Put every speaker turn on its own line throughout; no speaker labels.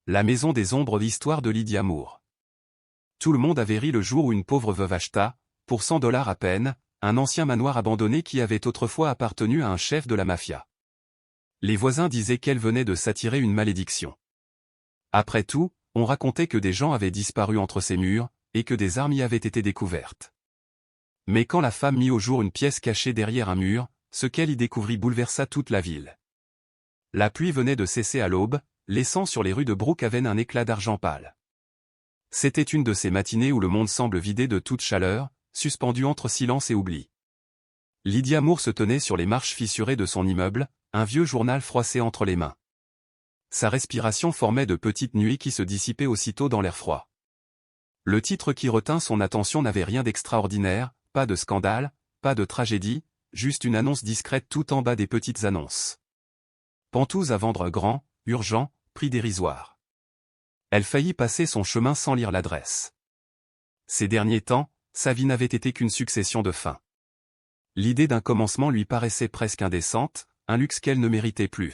La maison des ombres, l'histoire de Lydia Moore. Tout le monde avait ri le jour où une pauvre veuve acheta, pour $100 à peine, un ancien manoir abandonné qui avait autrefois appartenu à un chef de la mafia. Les voisins disaient qu'elle venait de s'attirer une malédiction. Après tout, on racontait que des gens avaient disparu entre ces murs, et que des armes y avaient été découvertes. Mais quand la femme mit au jour une pièce cachée derrière un mur, ce qu'elle y découvrit bouleversa toute la ville. La pluie venait de cesser à l'aube, laissant sur les rues de Brookhaven un éclat d'argent pâle. C'était une de ces matinées où le monde semble vidé de toute chaleur, suspendu entre silence et oubli. Lydia Moore se tenait sur les marches fissurées de son immeuble, un vieux journal froissé entre les mains. Sa respiration formait de petites nuées qui se dissipaient aussitôt dans l'air froid. Le titre qui retint son attention n'avait rien d'extraordinaire, pas de scandale, pas de tragédie, juste une annonce discrète tout en bas des petites annonces. Pantouse à vendre grand, urgent, prix dérisoire. Elle faillit passer son chemin sans lire l'adresse. Ces derniers temps, sa vie n'avait été qu'une succession de fins. L'idée d'un commencement lui paraissait presque indécente, un luxe qu'elle ne méritait plus.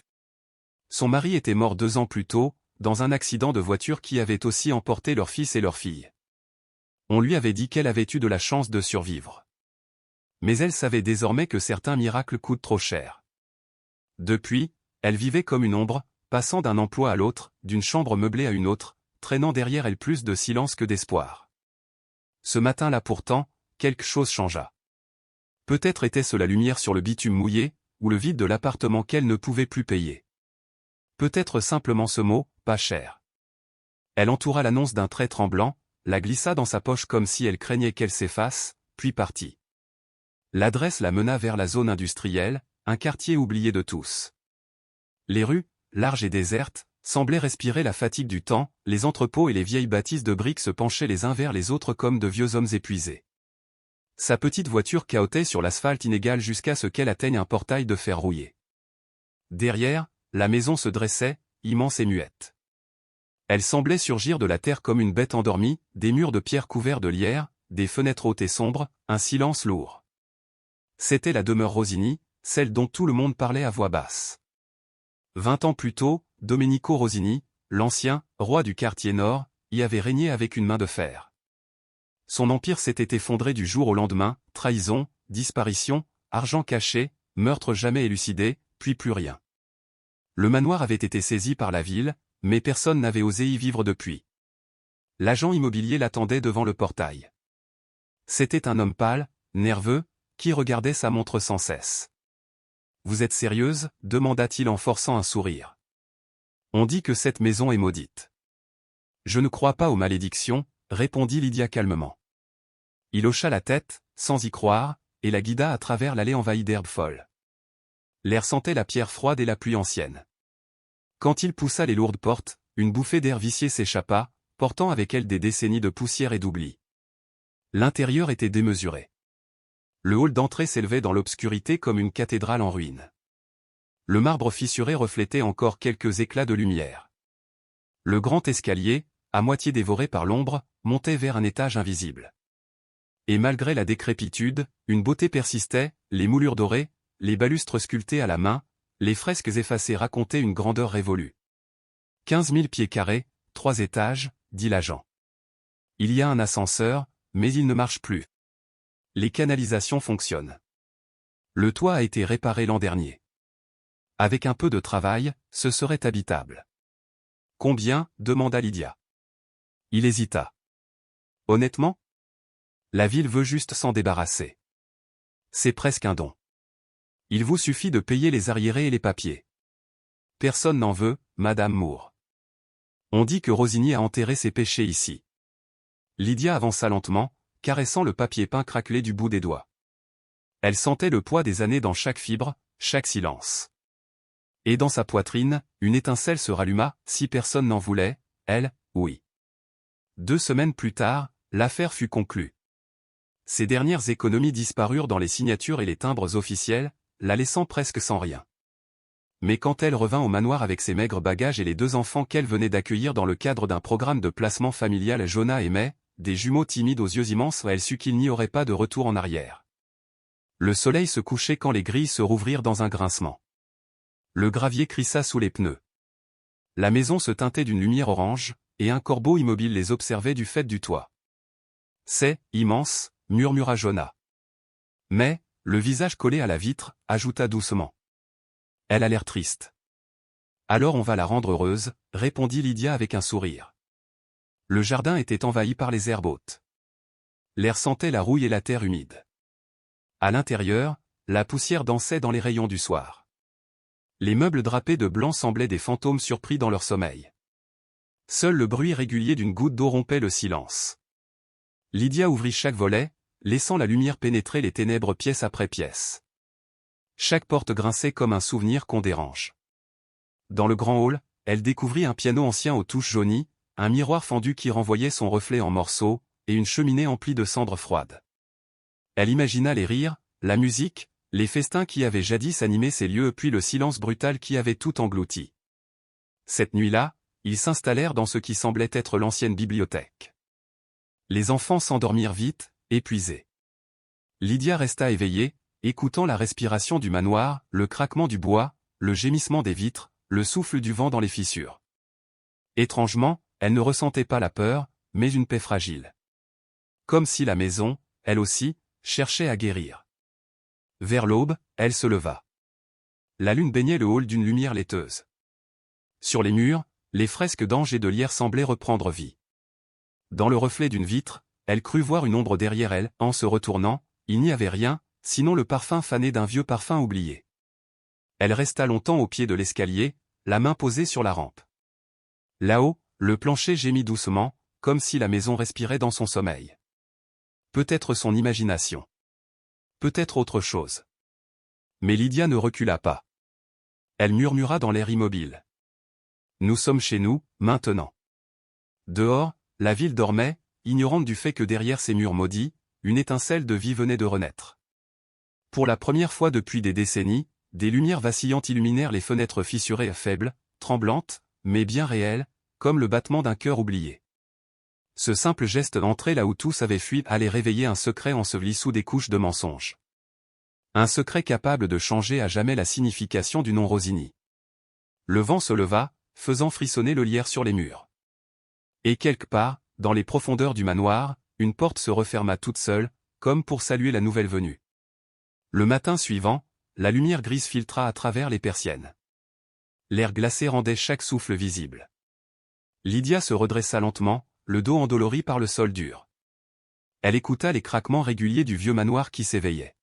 Son mari était mort 2 ans plus tôt, dans un accident de voiture qui avait aussi emporté leur fils et leur fille. On lui avait dit qu'elle avait eu de la chance de survivre. Mais elle savait désormais que certains miracles coûtent trop cher. Depuis, elle vivait comme une ombre, passant d'un emploi à l'autre, d'une chambre meublée à une autre, traînant derrière elle plus de silence que d'espoir. Ce matin-là pourtant, quelque chose changea. Peut-être était-ce la lumière sur le bitume mouillé, ou le vide de l'appartement qu'elle ne pouvait plus payer. Peut-être simplement ce mot, pas cher. Elle entoura l'annonce d'un trait tremblant, la glissa dans sa poche comme si elle craignait qu'elle s'efface, puis partit. L'adresse la mena vers la zone industrielle, un quartier oublié de tous. Les rues, larges et désertes, semblaient respirer la fatigue du temps, les entrepôts et les vieilles bâtisses de briques se penchaient les uns vers les autres comme de vieux hommes épuisés. Sa petite voiture cahotait sur l'asphalte inégal jusqu'à ce qu'elle atteigne un portail de fer rouillé. Derrière, la maison se dressait, immense et muette. Elle semblait surgir de la terre comme une bête endormie, des murs de pierre couverts de lierre, des fenêtres hautes et sombres, un silence lourd. C'était la demeure Rosini, celle dont tout le monde parlait à voix basse. 20 ans plus tôt, Domenico Rosini, l'ancien, roi du quartier nord, y avait régné avec une main de fer. Son empire s'était effondré du jour au lendemain, trahison, disparition, argent caché, meurtre jamais élucidé, puis plus rien. Le manoir avait été saisi par la ville, mais personne n'avait osé y vivre depuis. L'agent immobilier l'attendait devant le portail. C'était un homme pâle, nerveux, qui regardait sa montre sans cesse. « Vous êtes sérieuse ?» demanda-t-il en forçant un sourire. « On dit que cette maison est maudite. »« Je ne crois pas aux malédictions, » répondit Lydia calmement. Il hocha la tête, sans y croire, et la guida à travers l'allée envahie d'herbes folles. L'air sentait la pierre froide et la pluie ancienne. Quand il poussa les lourdes portes, une bouffée d'air vicié s'échappa, portant avec elle des décennies de poussière et d'oubli. L'intérieur était démesuré. Le hall d'entrée s'élevait dans l'obscurité comme une cathédrale en ruine. Le marbre fissuré reflétait encore quelques éclats de lumière. Le grand escalier, à moitié dévoré par l'ombre, montait vers un étage invisible. Et malgré la décrépitude, une beauté persistait, les moulures dorées, les balustres sculptés à la main, les fresques effacées racontaient une grandeur révolue. 15 000 pieds carrés, 3 étages, dit l'agent. Il y a un ascenseur, mais il ne marche plus. Les canalisations fonctionnent. Le toit a été réparé l'an dernier. Avec un peu de travail, ce serait habitable. Combien ? demanda Lydia. Il hésita. Honnêtement ? La ville veut juste s'en débarrasser. C'est presque un don. Il vous suffit de payer les arriérés et les papiers. Personne n'en veut, Madame Moore. On dit que Rosini a enterré ses péchés ici. Lydia avança lentement, caressant le papier peint craquelé du bout des doigts. Elle sentait le poids des années dans chaque fibre, chaque silence. Et dans sa poitrine, une étincelle se ralluma, si personne n'en voulait, elle, oui. 2 semaines plus tard, l'affaire fut conclue. Ses dernières économies disparurent dans les signatures et les timbres officiels, la laissant presque sans rien. Mais quand elle revint au manoir avec ses maigres bagages et les 2 enfants qu'elle venait d'accueillir dans le cadre d'un programme de placement familial Jonah et May, des jumeaux timides aux yeux immenses, elle sut qu'il n'y aurait pas de retour en arrière. Le soleil se couchait quand les grilles se rouvrirent dans un grincement. Le gravier crissa sous les pneus. La maison se teintait d'une lumière orange, et un corbeau immobile les observait du faîte du toit. « C'est immense », murmura Jonah. Mais, le visage collé à la vitre, ajouta doucement. « Elle a l'air triste. »« Alors on va la rendre heureuse », répondit Lydia avec un sourire. Le jardin était envahi par les herbes hautes. L'air sentait la rouille et la terre humide. À l'intérieur, la poussière dansait dans les rayons du soir. Les meubles drapés de blanc semblaient des fantômes surpris dans leur sommeil. Seul le bruit régulier d'une goutte d'eau rompait le silence. Lydia ouvrit chaque volet, laissant la lumière pénétrer les ténèbres pièce après pièce. Chaque porte grinçait comme un souvenir qu'on dérange. Dans le grand hall, elle découvrit un piano ancien aux touches jaunies, un miroir fendu qui renvoyait son reflet en morceaux, et une cheminée emplie de cendres froides. Elle imagina les rires, la musique, les festins qui avaient jadis animé ces lieux puis le silence brutal qui avait tout englouti. Cette nuit-là, ils s'installèrent dans ce qui semblait être l'ancienne bibliothèque. Les enfants s'endormirent vite, épuisés. Lydia resta éveillée, écoutant la respiration du manoir, le craquement du bois, le gémissement des vitres, le souffle du vent dans les fissures. Étrangement, elle ne ressentait pas la peur, mais une paix fragile. Comme si la maison, elle aussi, cherchait à guérir. Vers l'aube, elle se leva. La lune baignait le hall d'une lumière laiteuse. Sur les murs, les fresques d'anges et de lierre semblaient reprendre vie. Dans le reflet d'une vitre, elle crut voir une ombre derrière elle. En se retournant, il n'y avait rien, sinon le parfum fané d'un vieux parfum oublié. Elle resta longtemps au pied de l'escalier, la main posée sur la rampe. Là-haut, le plancher gémit doucement, comme si la maison respirait dans son sommeil. Peut-être son imagination. Peut-être autre chose. Mais Lydia ne recula pas. Elle murmura dans l'air immobile. Nous sommes chez nous, maintenant. Dehors, la ville dormait, ignorante du fait que derrière ces murs maudits, une étincelle de vie venait de renaître. Pour la première fois depuis des décennies, des lumières vacillantes illuminèrent les fenêtres fissurées faibles, tremblantes, mais bien réelles, comme le battement d'un cœur oublié. Ce simple geste d'entrer là où tous avaient fui allait réveiller un secret enseveli sous des couches de mensonges. Un secret capable de changer à jamais la signification du nom Rosini. Le vent se leva, faisant frissonner le lierre sur les murs. Et quelque part, dans les profondeurs du manoir, une porte se referma toute seule, comme pour saluer la nouvelle venue. Le matin suivant, la lumière grise filtra à travers les persiennes. L'air glacé rendait chaque souffle visible. Lydia se redressa lentement, le dos endolori par le sol dur. Elle écouta les craquements réguliers du vieux manoir qui s'éveillait.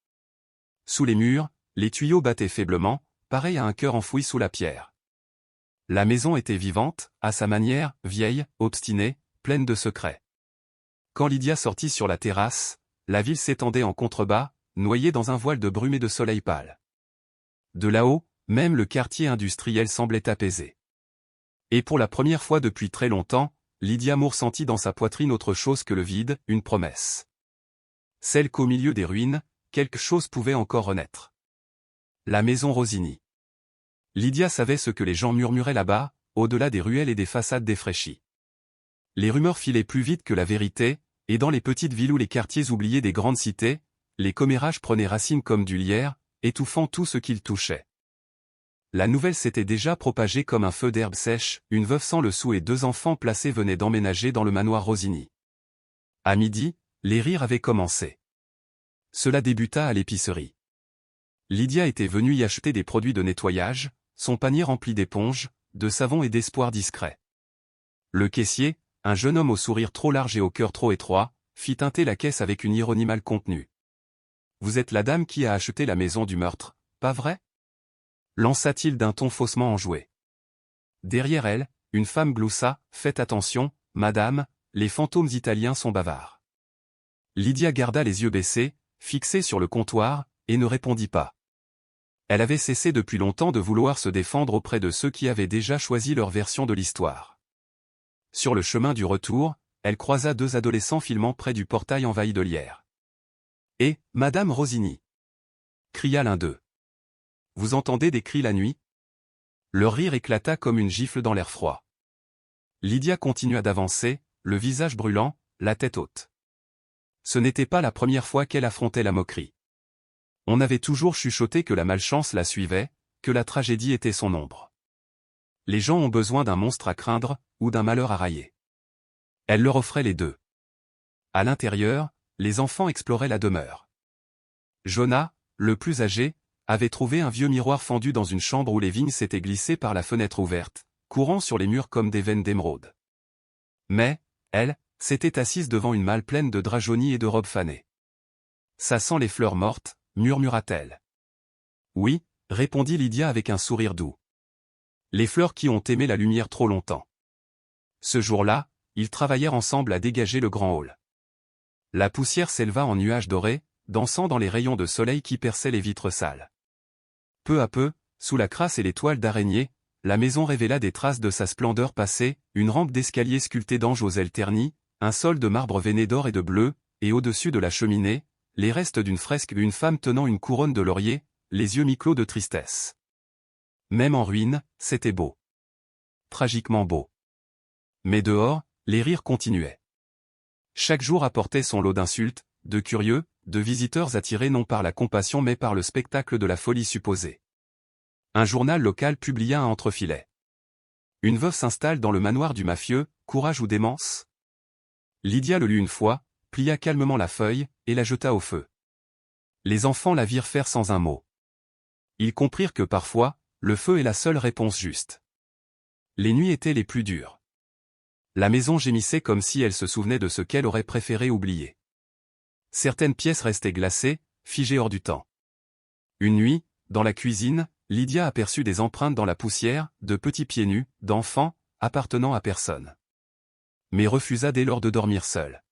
Sous les murs, les tuyaux battaient faiblement, pareil à un cœur enfoui sous la pierre. La maison était vivante, à sa manière, vieille, obstinée, pleine de secrets. Quand Lydia sortit sur la terrasse, la ville s'étendait en contrebas, noyée dans un voile de brume et de soleil pâle. De là-haut, même le quartier industriel semblait apaisé. Et pour la première fois depuis très longtemps, Lydia Moore sentit dans sa poitrine autre chose que le vide, une promesse. Celle qu'au milieu des ruines, quelque chose pouvait encore renaître. La maison Rosini. Lydia savait ce que les gens murmuraient là-bas, au-delà des ruelles et des façades défraîchies. Les rumeurs filaient plus vite que la vérité, et dans les petites villes ou les quartiers oubliés des grandes cités, les commérages prenaient racine comme du lierre, étouffant tout ce qu'ils touchaient. La nouvelle s'était déjà propagée comme un feu d'herbe sèche, une veuve sans le sou et 2 enfants placés venaient d'emménager dans le manoir Rosini. À midi, les rires avaient commencé. Cela débuta à l'épicerie. Lydia était venue y acheter des produits de nettoyage, son panier rempli d'éponges, de savon et d'espoir discret. Le caissier, un jeune homme au sourire trop large et au cœur trop étroit, fit teinter la caisse avec une ironie mal contenue. « Vous êtes la dame qui a acheté la maison du meurtre, pas vrai ?» lança-t-il d'un ton faussement enjoué. Derrière elle, une femme gloussa, « Faites attention, madame, les fantômes italiens sont bavards. » Lydia garda les yeux baissés, fixés sur le comptoir, et ne répondit pas. Elle avait cessé depuis longtemps de vouloir se défendre auprès de ceux qui avaient déjà choisi leur version de l'histoire. Sur le chemin du retour, elle croisa 2 adolescents filmant près du portail envahi de lierre. « Et, madame Rosini !» cria l'un d'eux. « Vous entendez des cris la nuit ?» Leur rire éclata comme une gifle dans l'air froid. Lydia continua d'avancer, le visage brûlant, la tête haute. Ce n'était pas la première fois qu'elle affrontait la moquerie. On avait toujours chuchoté que la malchance la suivait, que la tragédie était son ombre. Les gens ont besoin d'un monstre à craindre, ou d'un malheur à railler. Elle leur offrait les deux. À l'intérieur, les enfants exploraient la demeure. Jonah, le plus âgé, avait trouvé un vieux miroir fendu dans une chambre où les vignes s'étaient glissées par la fenêtre ouverte, courant sur les murs comme des veines d'émeraude. Mais, elle, s'était assise devant une malle pleine de draps jaunis et de robes fanées. « Ça sent les fleurs mortes », murmura-t-elle. « Oui », répondit Lydia avec un sourire doux. « Les fleurs qui ont aimé la lumière trop longtemps. » Ce jour-là, ils travaillèrent ensemble à dégager le grand hall. La poussière s'éleva en nuages dorés, dansant dans les rayons de soleil qui perçaient les vitres sales. Peu à peu, sous la crasse et les toiles d'araignée, la maison révéla des traces de sa splendeur passée, une rampe d'escalier sculptée d'anges aux ailes ternies, un sol de marbre veiné d'or et de bleu, et au-dessus de la cheminée, les restes d'une fresque une femme tenant une couronne de laurier, les yeux mi-clos de tristesse. Même en ruine, c'était beau. Tragiquement beau. Mais dehors, les rires continuaient. Chaque jour apportait son lot d'insultes, de curieux, de visiteurs attirés non par la compassion mais par le spectacle de la folie supposée. Un journal local publia un entrefilet. Une veuve s'installe dans le manoir du mafieux, courage ou démence? Lydia le lut une fois, plia calmement la feuille, et la jeta au feu. Les enfants la virent faire sans un mot. Ils comprirent que parfois, le feu est la seule réponse juste. Les nuits étaient les plus dures. La maison gémissait comme si elle se souvenait de ce qu'elle aurait préféré oublier. Certaines pièces restaient glacées, figées hors du temps. Une nuit, dans la cuisine, Lydia aperçut des empreintes dans la poussière, de petits pieds nus, d'enfants, appartenant à personne. Mais refusa dès lors de dormir seule.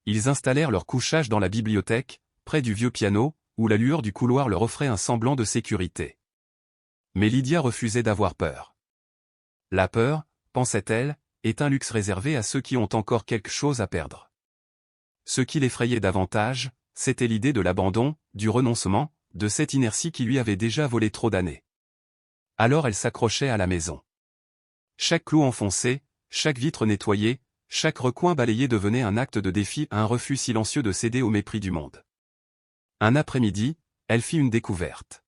Ils installèrent leur couchage dans la bibliothèque, près du vieux piano, où la lueur du couloir leur offrait un semblant de sécurité. Mais Lydia refusait d'avoir peur. La peur, pensait-elle, est un luxe réservé à ceux qui ont encore quelque chose à perdre. Ce qui l'effrayait davantage, c'était l'idée de l'abandon, du renoncement, de cette inertie qui lui avait déjà volé trop d'années. Alors elle s'accrochait à la maison. Chaque clou enfoncé, chaque vitre nettoyée, chaque recoin balayé devenait un acte de défi, un refus silencieux de céder au mépris du monde. Un après-midi, elle fit une découverte.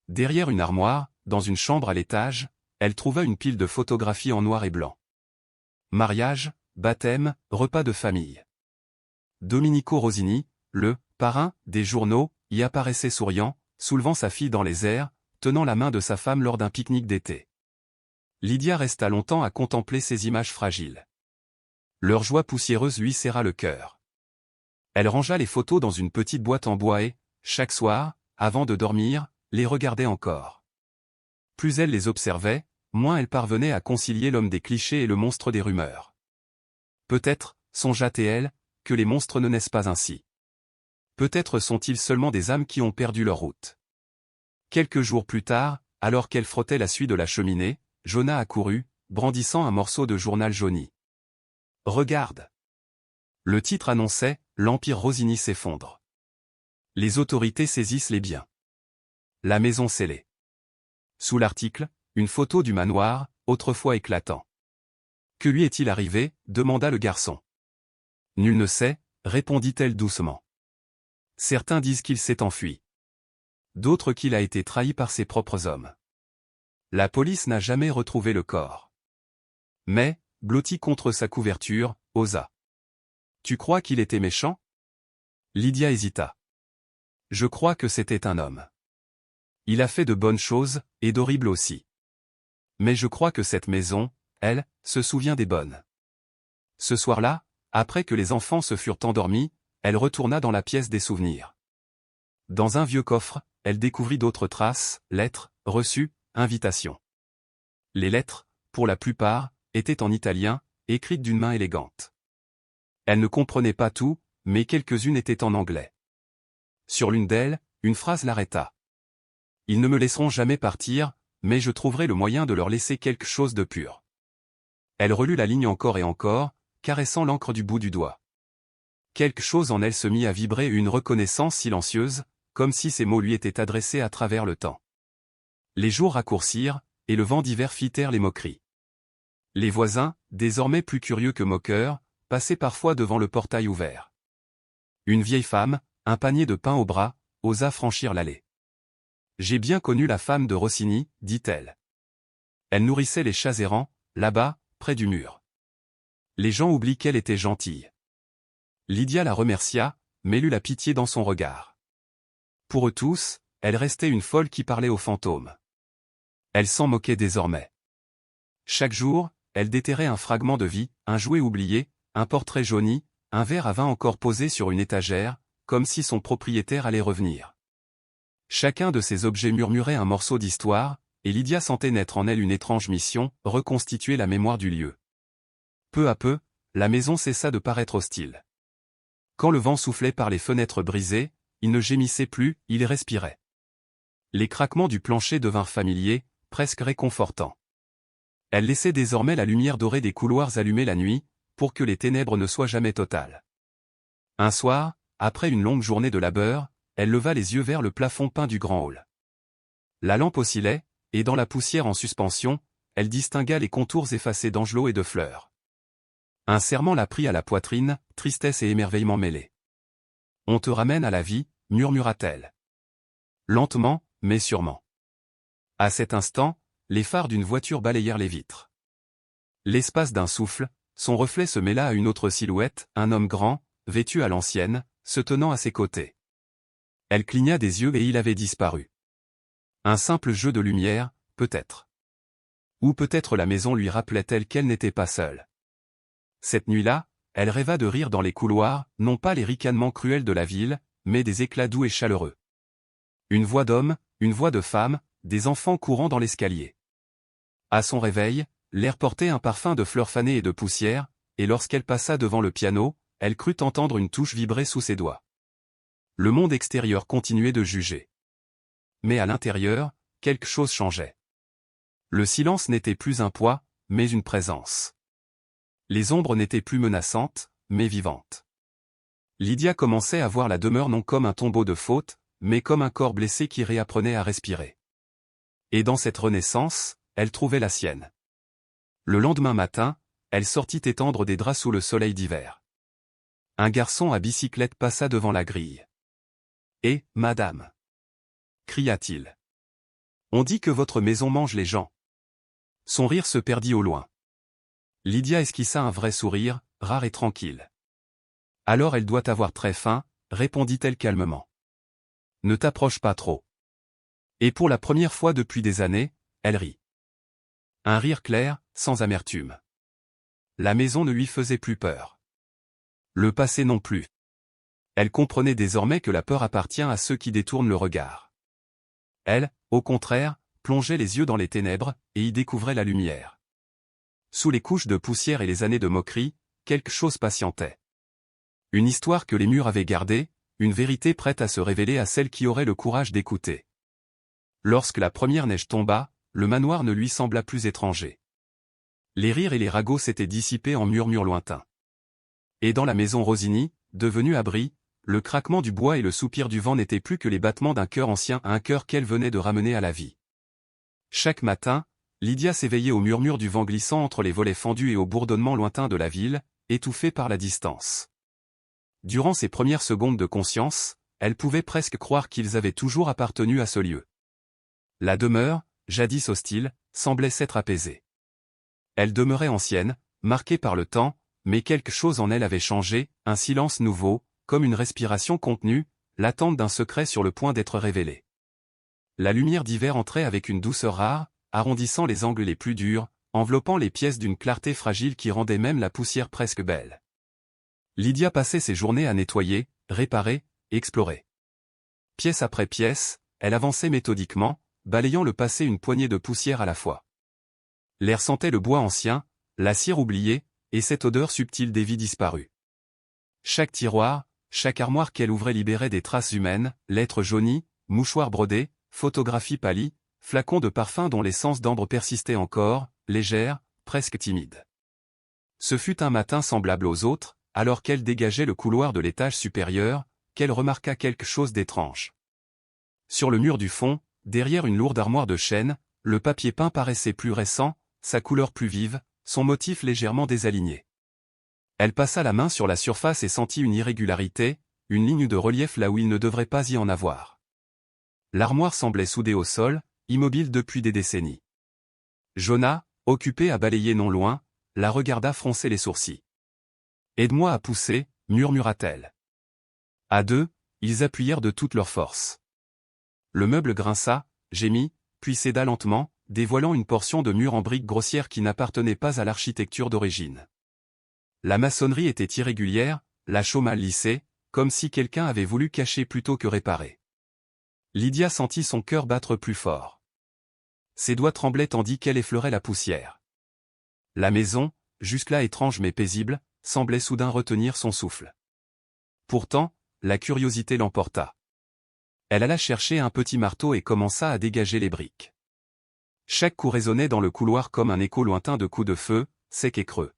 Derrière une armoire, dans une chambre à l'étage, elle trouva une pile de photographies en noir et blanc. Mariage, baptême, repas de famille. Domenico Rosini, le parrain des journaux, y apparaissait souriant, soulevant sa fille dans les airs, tenant la main de sa femme lors d'un pique-nique d'été. Lydia resta longtemps à contempler ces images fragiles. Leur joie poussiéreuse lui serra le cœur. Elle rangea les photos dans une petite boîte en bois et, chaque soir, avant de dormir, les regardait encore. Plus elle les observait, moins elle parvenait à concilier l'homme des clichés et le monstre des rumeurs. Peut-être, songea-t-elle, que les monstres ne naissent pas ainsi. Peut-être sont-ils seulement des âmes qui ont perdu leur route. Quelques jours plus tard, alors qu'elle frottait la suie de la cheminée, Jonah accourut, brandissant un morceau de journal jauni. « Regarde !» Le titre annonçait « L'Empire Rosini s'effondre. Les autorités saisissent les biens. La maison scellée. » Sous l'article, une photo du manoir, autrefois éclatant. « Que lui est-il arrivé ?» demanda le garçon. « Nul ne sait », répondit-elle doucement. Certains disent qu'il s'est enfui. D'autres qu'il a été trahi par ses propres hommes. La police n'a jamais retrouvé le corps. Mais, blotti contre sa couverture, osa. « Tu crois qu'il était méchant ?» Lydia hésita. « Je crois que c'était un homme. Il a fait de bonnes choses, et d'horribles aussi. Mais je crois que cette maison, elle, se souvient des bonnes. » Ce soir-là, après que les enfants se furent endormis, elle retourna dans la pièce des souvenirs. Dans un vieux coffre, elle découvrit d'autres traces, lettres, reçus, invitations. Les lettres, pour la plupart, étaient en italien, écrites d'une main élégante. Elle ne comprenait pas tout, mais quelques-unes étaient en anglais. Sur l'une d'elles, une phrase l'arrêta. « Ils ne me laisseront jamais partir, mais je trouverai le moyen de leur laisser quelque chose de pur. » Elle relut la ligne encore et encore, caressant l'encre du bout du doigt. Quelque chose en elle se mit à vibrer une reconnaissance silencieuse, comme si ces mots lui étaient adressés à travers le temps. Les jours raccourcirent, et le vent d'hiver fit taire les moqueries. Les voisins, désormais plus curieux que moqueurs, passaient parfois devant le portail ouvert. Une vieille femme, un panier de pain au bras, osa franchir l'allée. « J'ai bien connu la femme de Rossini, dit-elle. Elle nourrissait les chats errants, là-bas, près du mur. Les gens oublient qu'elle était gentille. Lydia la remercia, mais lut la pitié dans son regard. Pour eux tous, elle restait une folle qui parlait aux fantômes. Elle s'en moquait désormais. Chaque jour, elle déterrait un fragment de vie, un jouet oublié, un portrait jauni, un verre à vin encore posé sur une étagère, comme si son propriétaire allait revenir. Chacun de ces objets murmurait un morceau d'histoire, et Lydia sentait naître en elle une étrange mission, reconstituer la mémoire du lieu. Peu à peu, la maison cessa de paraître hostile. Quand le vent soufflait par les fenêtres brisées, il ne gémissait plus, il respirait. Les craquements du plancher devinrent familiers, presque réconfortants. Elle laissait désormais la lumière dorée des couloirs allumée la nuit, pour que les ténèbres ne soient jamais totales. Un soir, après une longue journée de labeur, elle leva les yeux vers le plafond peint du grand hall. La lampe oscillait, et dans la poussière en suspension, elle distingua les contours effacés d'angelots et de fleurs. Un serrement la prit à la poitrine, tristesse et émerveillement mêlés. « On te ramène à la vie » murmura-t-elle. Lentement, mais sûrement. À cet instant, les phares d'une voiture balayèrent les vitres. L'espace d'un souffle, son reflet se mêla à une autre silhouette, un homme grand, vêtu à l'ancienne, se tenant à ses côtés. Elle cligna des yeux et il avait disparu. Un simple jeu de lumière, peut-être. Ou peut-être la maison lui rappelait-elle qu'elle n'était pas seule. Cette nuit-là, elle rêva de rire dans les couloirs, non pas les ricanements cruels de la ville, mais des éclats doux et chaleureux. Une voix d'homme, une voix de femme, des enfants courant dans l'escalier. À son réveil, l'air portait un parfum de fleurs fanées et de poussière, et lorsqu'elle passa devant le piano, elle crut entendre une touche vibrer sous ses doigts. Le monde extérieur continuait de juger. Mais à l'intérieur, quelque chose changeait. Le silence n'était plus un poids, mais une présence. Les ombres n'étaient plus menaçantes, mais vivantes. Lydia commençait à voir la demeure non comme un tombeau de fautes, mais comme un corps blessé qui réapprenait à respirer. Et dans cette renaissance, elle trouvait la sienne. Le lendemain matin, elle sortit étendre des draps sous le soleil d'hiver. Un garçon à bicyclette passa devant la grille. « Eh, madame !» cria-t-il. « On dit que votre maison mange les gens. » Son rire se perdit au loin. Lydia esquissa un vrai sourire, rare et tranquille. « Alors elle doit avoir très faim, » répondit-elle calmement. « Ne t'approche pas trop. » Et pour la première fois depuis des années, elle rit. Un rire clair, sans amertume. La maison ne lui faisait plus peur. Le passé non plus. Elle comprenait désormais que la peur appartient à ceux qui détournent le regard. Elle, au contraire, plongeait les yeux dans les ténèbres, et y découvrait la lumière. Sous les couches de poussière et les années de moquerie, quelque chose patientait. Une histoire que les murs avaient gardée, une vérité prête à se révéler à celle qui aurait le courage d'écouter. Lorsque la première neige tomba, le manoir ne lui sembla plus étranger. Les rires et les ragots s'étaient dissipés en murmures lointains. Et dans la maison Rosini, devenue abri, le craquement du bois et le soupir du vent n'étaient plus que les battements d'un cœur ancien à un cœur qu'elle venait de ramener à la vie. Chaque matin, Lydia s'éveillait au murmure du vent glissant entre les volets fendus et au bourdonnement lointain de la ville, étouffée par la distance. Durant ces premières secondes de conscience, elle pouvait presque croire qu'ils avaient toujours appartenu à ce lieu. La demeure, jadis hostile, semblait s'être apaisée. Elle demeurait ancienne, marquée par le temps, mais quelque chose en elle avait changé, un silence nouveau, comme une respiration contenue, l'attente d'un secret sur le point d'être révélé. La lumière d'hiver entrait avec une douceur rare, arrondissant les angles les plus durs, enveloppant les pièces d'une clarté fragile qui rendait même la poussière presque belle. Lydia passait ses journées à nettoyer, réparer, explorer. Pièce après pièce, elle avançait méthodiquement, balayant le passé une poignée de poussière à la fois. L'air sentait le bois ancien, la cire oubliée, et cette odeur subtile des vies disparues. Chaque tiroir, chaque armoire qu'elle ouvrait libérait des traces humaines, lettres jaunies, mouchoirs brodés, photographies pâlies, flacons de parfum dont l'essence d'ambre persistait encore, légère, presque timide. Ce fut un matin semblable aux autres, alors qu'elle dégageait le couloir de l'étage supérieur, qu'elle remarqua quelque chose d'étrange. Sur le mur du fond, derrière une lourde armoire de chêne, le papier peint paraissait plus récent, sa couleur plus vive, son motif légèrement désaligné. Elle passa la main sur la surface et sentit une irrégularité, une ligne de relief là où il ne devrait pas y en avoir. L'armoire semblait soudée au sol, immobile depuis des décennies. Jonah, occupé à balayer non loin, la regarda froncer les sourcils. « Aide-moi à pousser, murmura-t-elle. À deux, ils appuyèrent de toute leur force. Le meuble grinça, gémit, puis céda lentement, dévoilant une portion de mur en briques grossières qui n'appartenait pas à l'architecture d'origine. La maçonnerie était irrégulière, la chaux mal lissée, comme si quelqu'un avait voulu cacher plutôt que réparer. Lydia sentit son cœur battre plus fort. Ses doigts tremblaient tandis qu'elle effleurait la poussière. La maison, jusque-là étrange mais paisible, semblait soudain retenir son souffle. Pourtant, la curiosité l'emporta. Elle alla chercher un petit marteau et commença à dégager les briques. Chaque coup résonnait dans le couloir comme un écho lointain de coups de feu, sec et creux.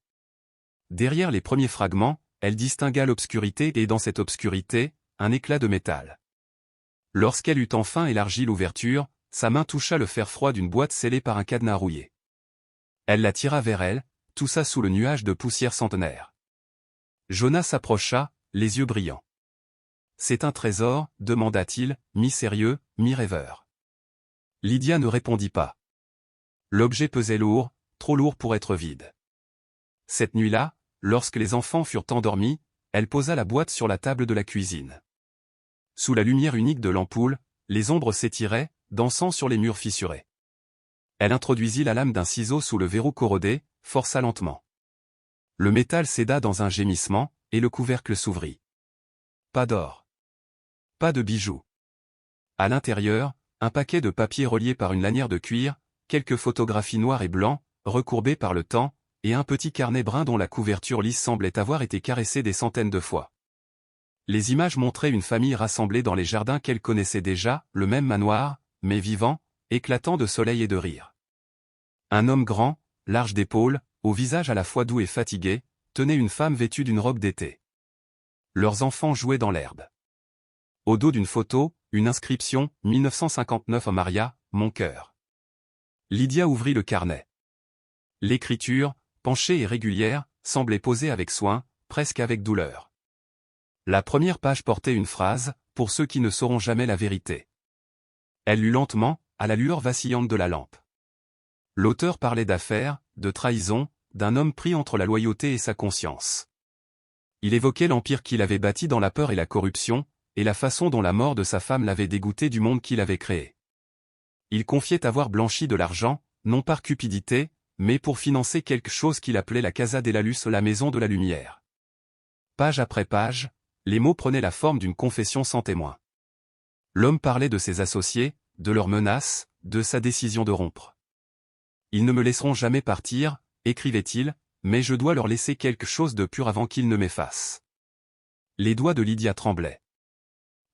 Derrière les premiers fragments, elle distingua l'obscurité et dans cette obscurité, un éclat de métal. Lorsqu'elle eut enfin élargi l'ouverture, sa main toucha le fer froid d'une boîte scellée par un cadenas rouillé. Elle la tira vers elle, tout ça sous le nuage de poussière centenaire. Jonah s'approcha, les yeux brillants. « C'est un trésor ?» demanda-t-il, mi-sérieux, mi-rêveur. Lydia ne répondit pas. L'objet pesait lourd, trop lourd pour être vide. Cette nuit-là, lorsque les enfants furent endormis, elle posa la boîte sur la table de la cuisine. Sous la lumière unique de l'ampoule, les ombres s'étiraient, dansant sur les murs fissurés. Elle introduisit la lame d'un ciseau sous le verrou corrodé, força lentement. Le métal céda dans un gémissement, et le couvercle s'ouvrit. Pas d'or. Pas de bijoux. À l'intérieur, un paquet de papier relié par une lanière de cuir, quelques photographies noires et blancs, recourbées par le temps, et un petit carnet brun dont la couverture lisse semblait avoir été caressée des centaines de fois. Les images montraient une famille rassemblée dans les jardins qu'elle connaissait déjà, le même manoir, mais vivant, éclatant de soleil et de rire. Un homme grand, large d'épaules, au visage à la fois doux et fatigué, tenait une femme vêtue d'une robe d'été. Leurs enfants jouaient dans l'herbe. Au dos d'une photo, une inscription, 1959 à Maria, mon cœur. Lydia ouvrit le carnet. L'écriture, penchée et régulière, semblait posée avec soin, presque avec douleur. La première page portait une phrase, pour ceux qui ne sauront jamais la vérité. Elle lut lentement, à la lueur vacillante de la lampe. L'auteur parlait d'affaires, de trahison, d'un homme pris entre la loyauté et sa conscience. Il évoquait l'empire qu'il avait bâti dans la peur et la corruption, et la façon dont la mort de sa femme l'avait dégoûté du monde qu'il avait créé. Il confiait avoir blanchi de l'argent, non par cupidité, mais pour financer quelque chose qu'il appelait la Casa de la Luz, la maison de la lumière. Page après page, les mots prenaient la forme d'une confession sans témoin. L'homme parlait de ses associés, de leurs menaces, de sa décision de rompre. « Ils ne me laisseront jamais partir », écrivait-il, « mais je dois leur laisser quelque chose de pur avant qu'ils ne m'effacent. » Les doigts de Lydia tremblaient.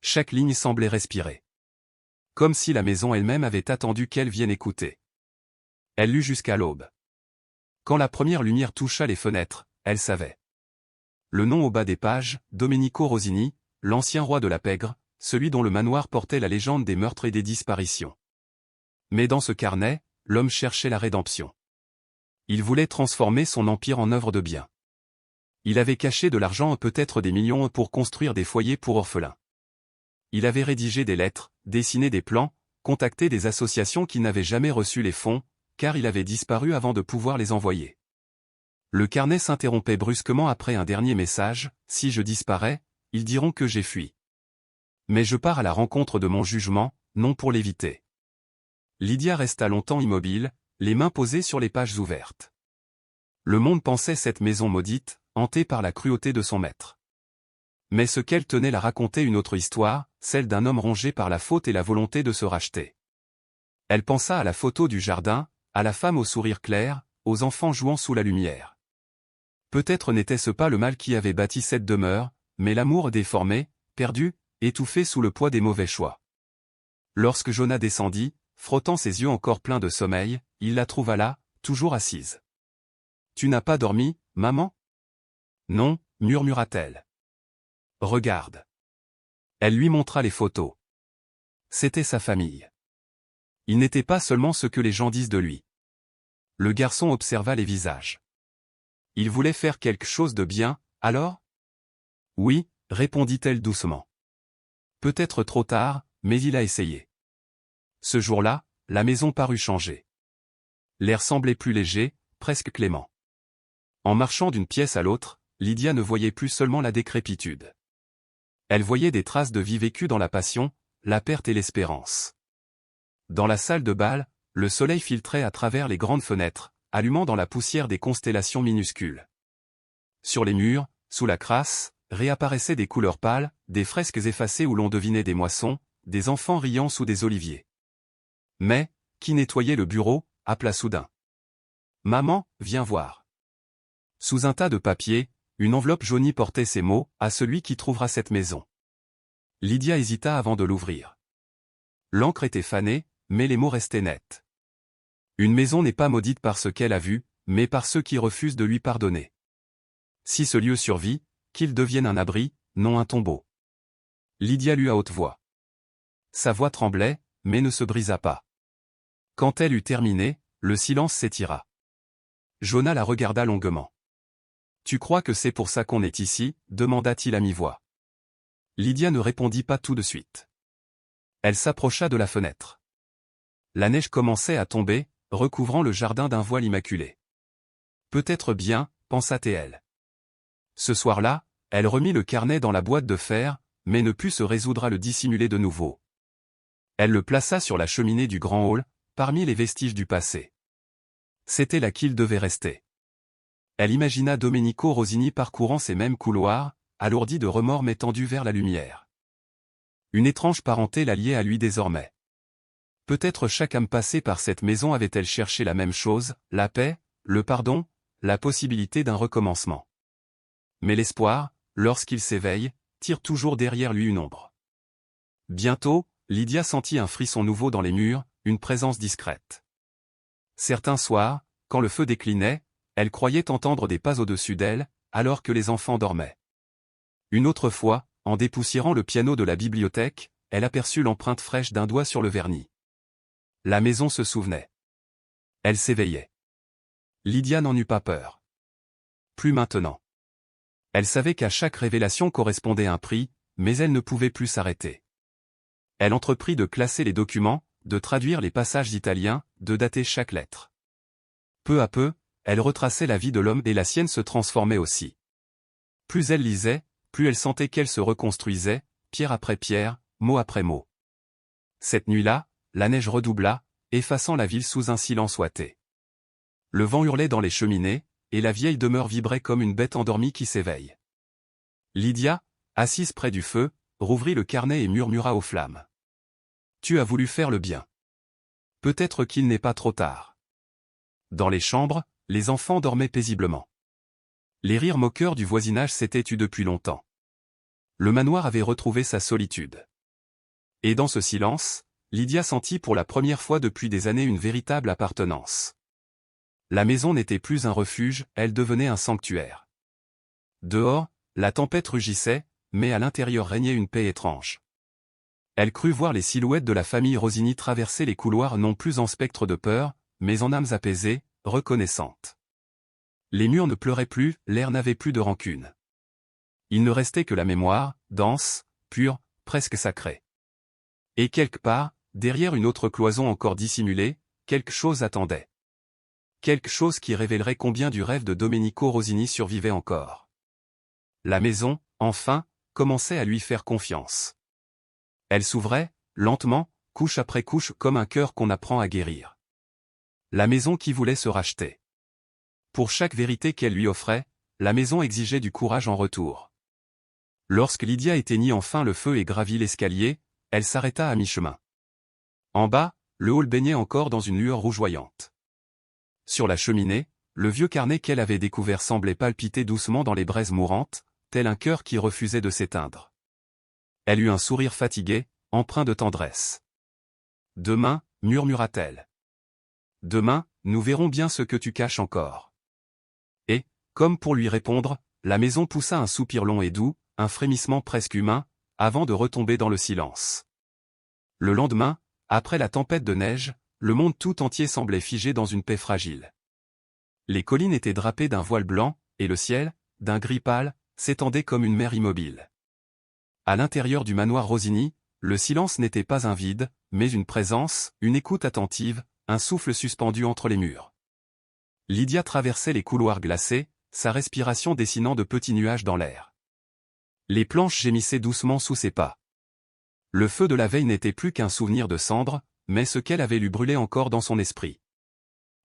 Chaque ligne semblait respirer. Comme si la maison elle-même avait attendu qu'elle vienne écouter. Elle lut jusqu'à l'aube. Quand la première lumière toucha les fenêtres, elle savait. Le nom au bas des pages, Domenico Rosini, l'ancien roi de la pègre, celui dont le manoir portait la légende des meurtres et des disparitions. Mais dans ce carnet, l'homme cherchait la rédemption. Il voulait transformer son empire en œuvre de bien. Il avait caché de l'argent, peut-être des millions, pour construire des foyers pour orphelins. Il avait rédigé des lettres, dessiné des plans, contacté des associations qui n'avaient jamais reçu les fonds, car il avait disparu avant de pouvoir les envoyer. Le carnet s'interrompait brusquement après un dernier message, « Si je disparais, ils diront que j'ai fui. Mais je pars à la rencontre de mon jugement, non pour l'éviter. » Lydia resta longtemps immobile, les mains posées sur les pages ouvertes. Le monde pensait cette maison maudite, hantée par la cruauté de son maître. Mais ce qu'elle tenait la racontait une autre histoire, celle d'un homme rongé par la faute et la volonté de se racheter. Elle pensa à la photo du jardin, à la femme au sourire clair, aux enfants jouant sous la lumière. Peut-être n'était-ce pas le mal qui avait bâti cette demeure, mais l'amour déformé, perdu, étouffé sous le poids des mauvais choix. Lorsque Jonah descendit, frottant ses yeux encore pleins de sommeil, il la trouva là, toujours assise. « Tu n'as pas dormi, maman ? » « Non, » murmura-t-elle. « Regarde. » Elle lui montra les photos. C'était sa famille. Il n'était pas seulement ce que les gens disent de lui. Le garçon observa les visages. Il voulait faire quelque chose de bien, alors ? Oui, répondit-elle doucement. Peut-être trop tard, mais il a essayé. Ce jour-là, la maison parut changée. L'air semblait plus léger, presque clément. En marchant d'une pièce à l'autre, Lydia ne voyait plus seulement la décrépitude. Elle voyait des traces de vie vécue dans la passion, la perte et l'espérance. Dans la salle de bal, le soleil filtrait à travers les grandes fenêtres, allumant dans la poussière des constellations minuscules. Sur les murs, sous la crasse, réapparaissaient des couleurs pâles, des fresques effacées où l'on devinait des moissons, des enfants riant sous des oliviers. Mais, qui nettoyait le bureau, appela soudain. « Maman, viens voir. » Sous un tas de papier, une enveloppe jaunie portait ces mots, « À celui qui trouvera cette maison. » Lydia hésita avant de l'ouvrir. L'encre était fanée, mais les mots restaient nets. Une maison n'est pas maudite par ce qu'elle a vu, mais par ceux qui refusent de lui pardonner. Si ce lieu survit, qu'il devienne un abri, non un tombeau. Lydia lut à haute voix. Sa voix tremblait, mais ne se brisa pas. Quand elle eut terminé, le silence s'étira. Jonah la regarda longuement. « Tu crois que c'est pour ça qu'on est ici ?» demanda-t-il à mi-voix. Lydia ne répondit pas tout de suite. Elle s'approcha de la fenêtre. La neige commençait à tomber, recouvrant le jardin d'un voile immaculé. Peut-être bien, pensa-t-elle. Ce soir-là, elle remit le carnet dans la boîte de fer, mais ne put se résoudre à le dissimuler de nouveau. Elle le plaça sur la cheminée du grand hall, parmi les vestiges du passé. C'était là qu'il devait rester. Elle imagina Domenico Rosini parcourant ces mêmes couloirs, alourdi de remords mais tendu vers la lumière. Une étrange parenté la liait à lui désormais. Peut-être chaque âme passée par cette maison avait-elle cherché la même chose, la paix, le pardon, la possibilité d'un recommencement. Mais l'espoir, lorsqu'il s'éveille, tire toujours derrière lui une ombre. Bientôt, Lydia sentit un frisson nouveau dans les murs, une présence discrète. Certains soirs, quand le feu déclinait, elle croyait entendre des pas au-dessus d'elle, alors que les enfants dormaient. Une autre fois, en dépoussiérant le piano de la bibliothèque, elle aperçut l'empreinte fraîche d'un doigt sur le vernis. La maison se souvenait. Elle s'éveillait. Lydia n'en eut pas peur. Plus maintenant. Elle savait qu'à chaque révélation correspondait un prix, mais elle ne pouvait plus s'arrêter. Elle entreprit de classer les documents, de traduire les passages italiens, de dater chaque lettre. Peu à peu, elle retraçait la vie de l'homme et la sienne se transformait aussi. Plus elle lisait, plus elle sentait qu'elle se reconstruisait, pierre après pierre, mot après mot. Cette nuit-là, la neige redoubla, effaçant la ville sous un silence ouaté. Le vent hurlait dans les cheminées, et la vieille demeure vibrait comme une bête endormie qui s'éveille. Lydia, assise près du feu, rouvrit le carnet et murmura aux flammes. « Tu as voulu faire le bien. Peut-être qu'il n'est pas trop tard. » Dans les chambres, les enfants dormaient paisiblement. Les rires moqueurs du voisinage s'étaient tus depuis longtemps. Le manoir avait retrouvé sa solitude. Et dans ce silence, Lydia sentit pour la première fois depuis des années une véritable appartenance. La maison n'était plus un refuge, elle devenait un sanctuaire. Dehors, la tempête rugissait, mais à l'intérieur régnait une paix étrange. Elle crut voir les silhouettes de la famille Rosini traverser les couloirs non plus en spectres de peur, mais en âmes apaisées, reconnaissantes. Les murs ne pleuraient plus, l'air n'avait plus de rancune. Il ne restait que la mémoire, dense, pure, presque sacrée. Et quelque part, derrière une autre cloison encore dissimulée, quelque chose attendait. Quelque chose qui révélerait combien du rêve de Domenico Rosini survivait encore. La maison, enfin, commençait à lui faire confiance. Elle s'ouvrait, lentement, couche après couche comme un cœur qu'on apprend à guérir. La maison qui voulait se racheter. Pour chaque vérité qu'elle lui offrait, la maison exigeait du courage en retour. Lorsque Lydia éteignit enfin le feu et gravit l'escalier, elle s'arrêta à mi-chemin. En bas, le hall baignait encore dans une lueur rougeoyante. Sur la cheminée, le vieux carnet qu'elle avait découvert semblait palpiter doucement dans les braises mourantes, tel un cœur qui refusait de s'éteindre. Elle eut un sourire fatigué, empreint de tendresse. « Demain, murmura-t-elle. Demain, nous verrons bien ce que tu caches encore. » Et, comme pour lui répondre, la maison poussa un soupir long et doux, un frémissement presque humain, avant de retomber dans le silence. Le lendemain, après la tempête de neige, le monde tout entier semblait figé dans une paix fragile. Les collines étaient drapées d'un voile blanc, et le ciel, d'un gris pâle, s'étendait comme une mer immobile. À l'intérieur du manoir Rosini, le silence n'était pas un vide, mais une présence, une écoute attentive, un souffle suspendu entre les murs. Lydia traversait les couloirs glacés, sa respiration dessinant de petits nuages dans l'air. Les planches gémissaient doucement sous ses pas. Le feu de la veille n'était plus qu'un souvenir de cendres, mais ce qu'elle avait lu brûlait encore dans son esprit.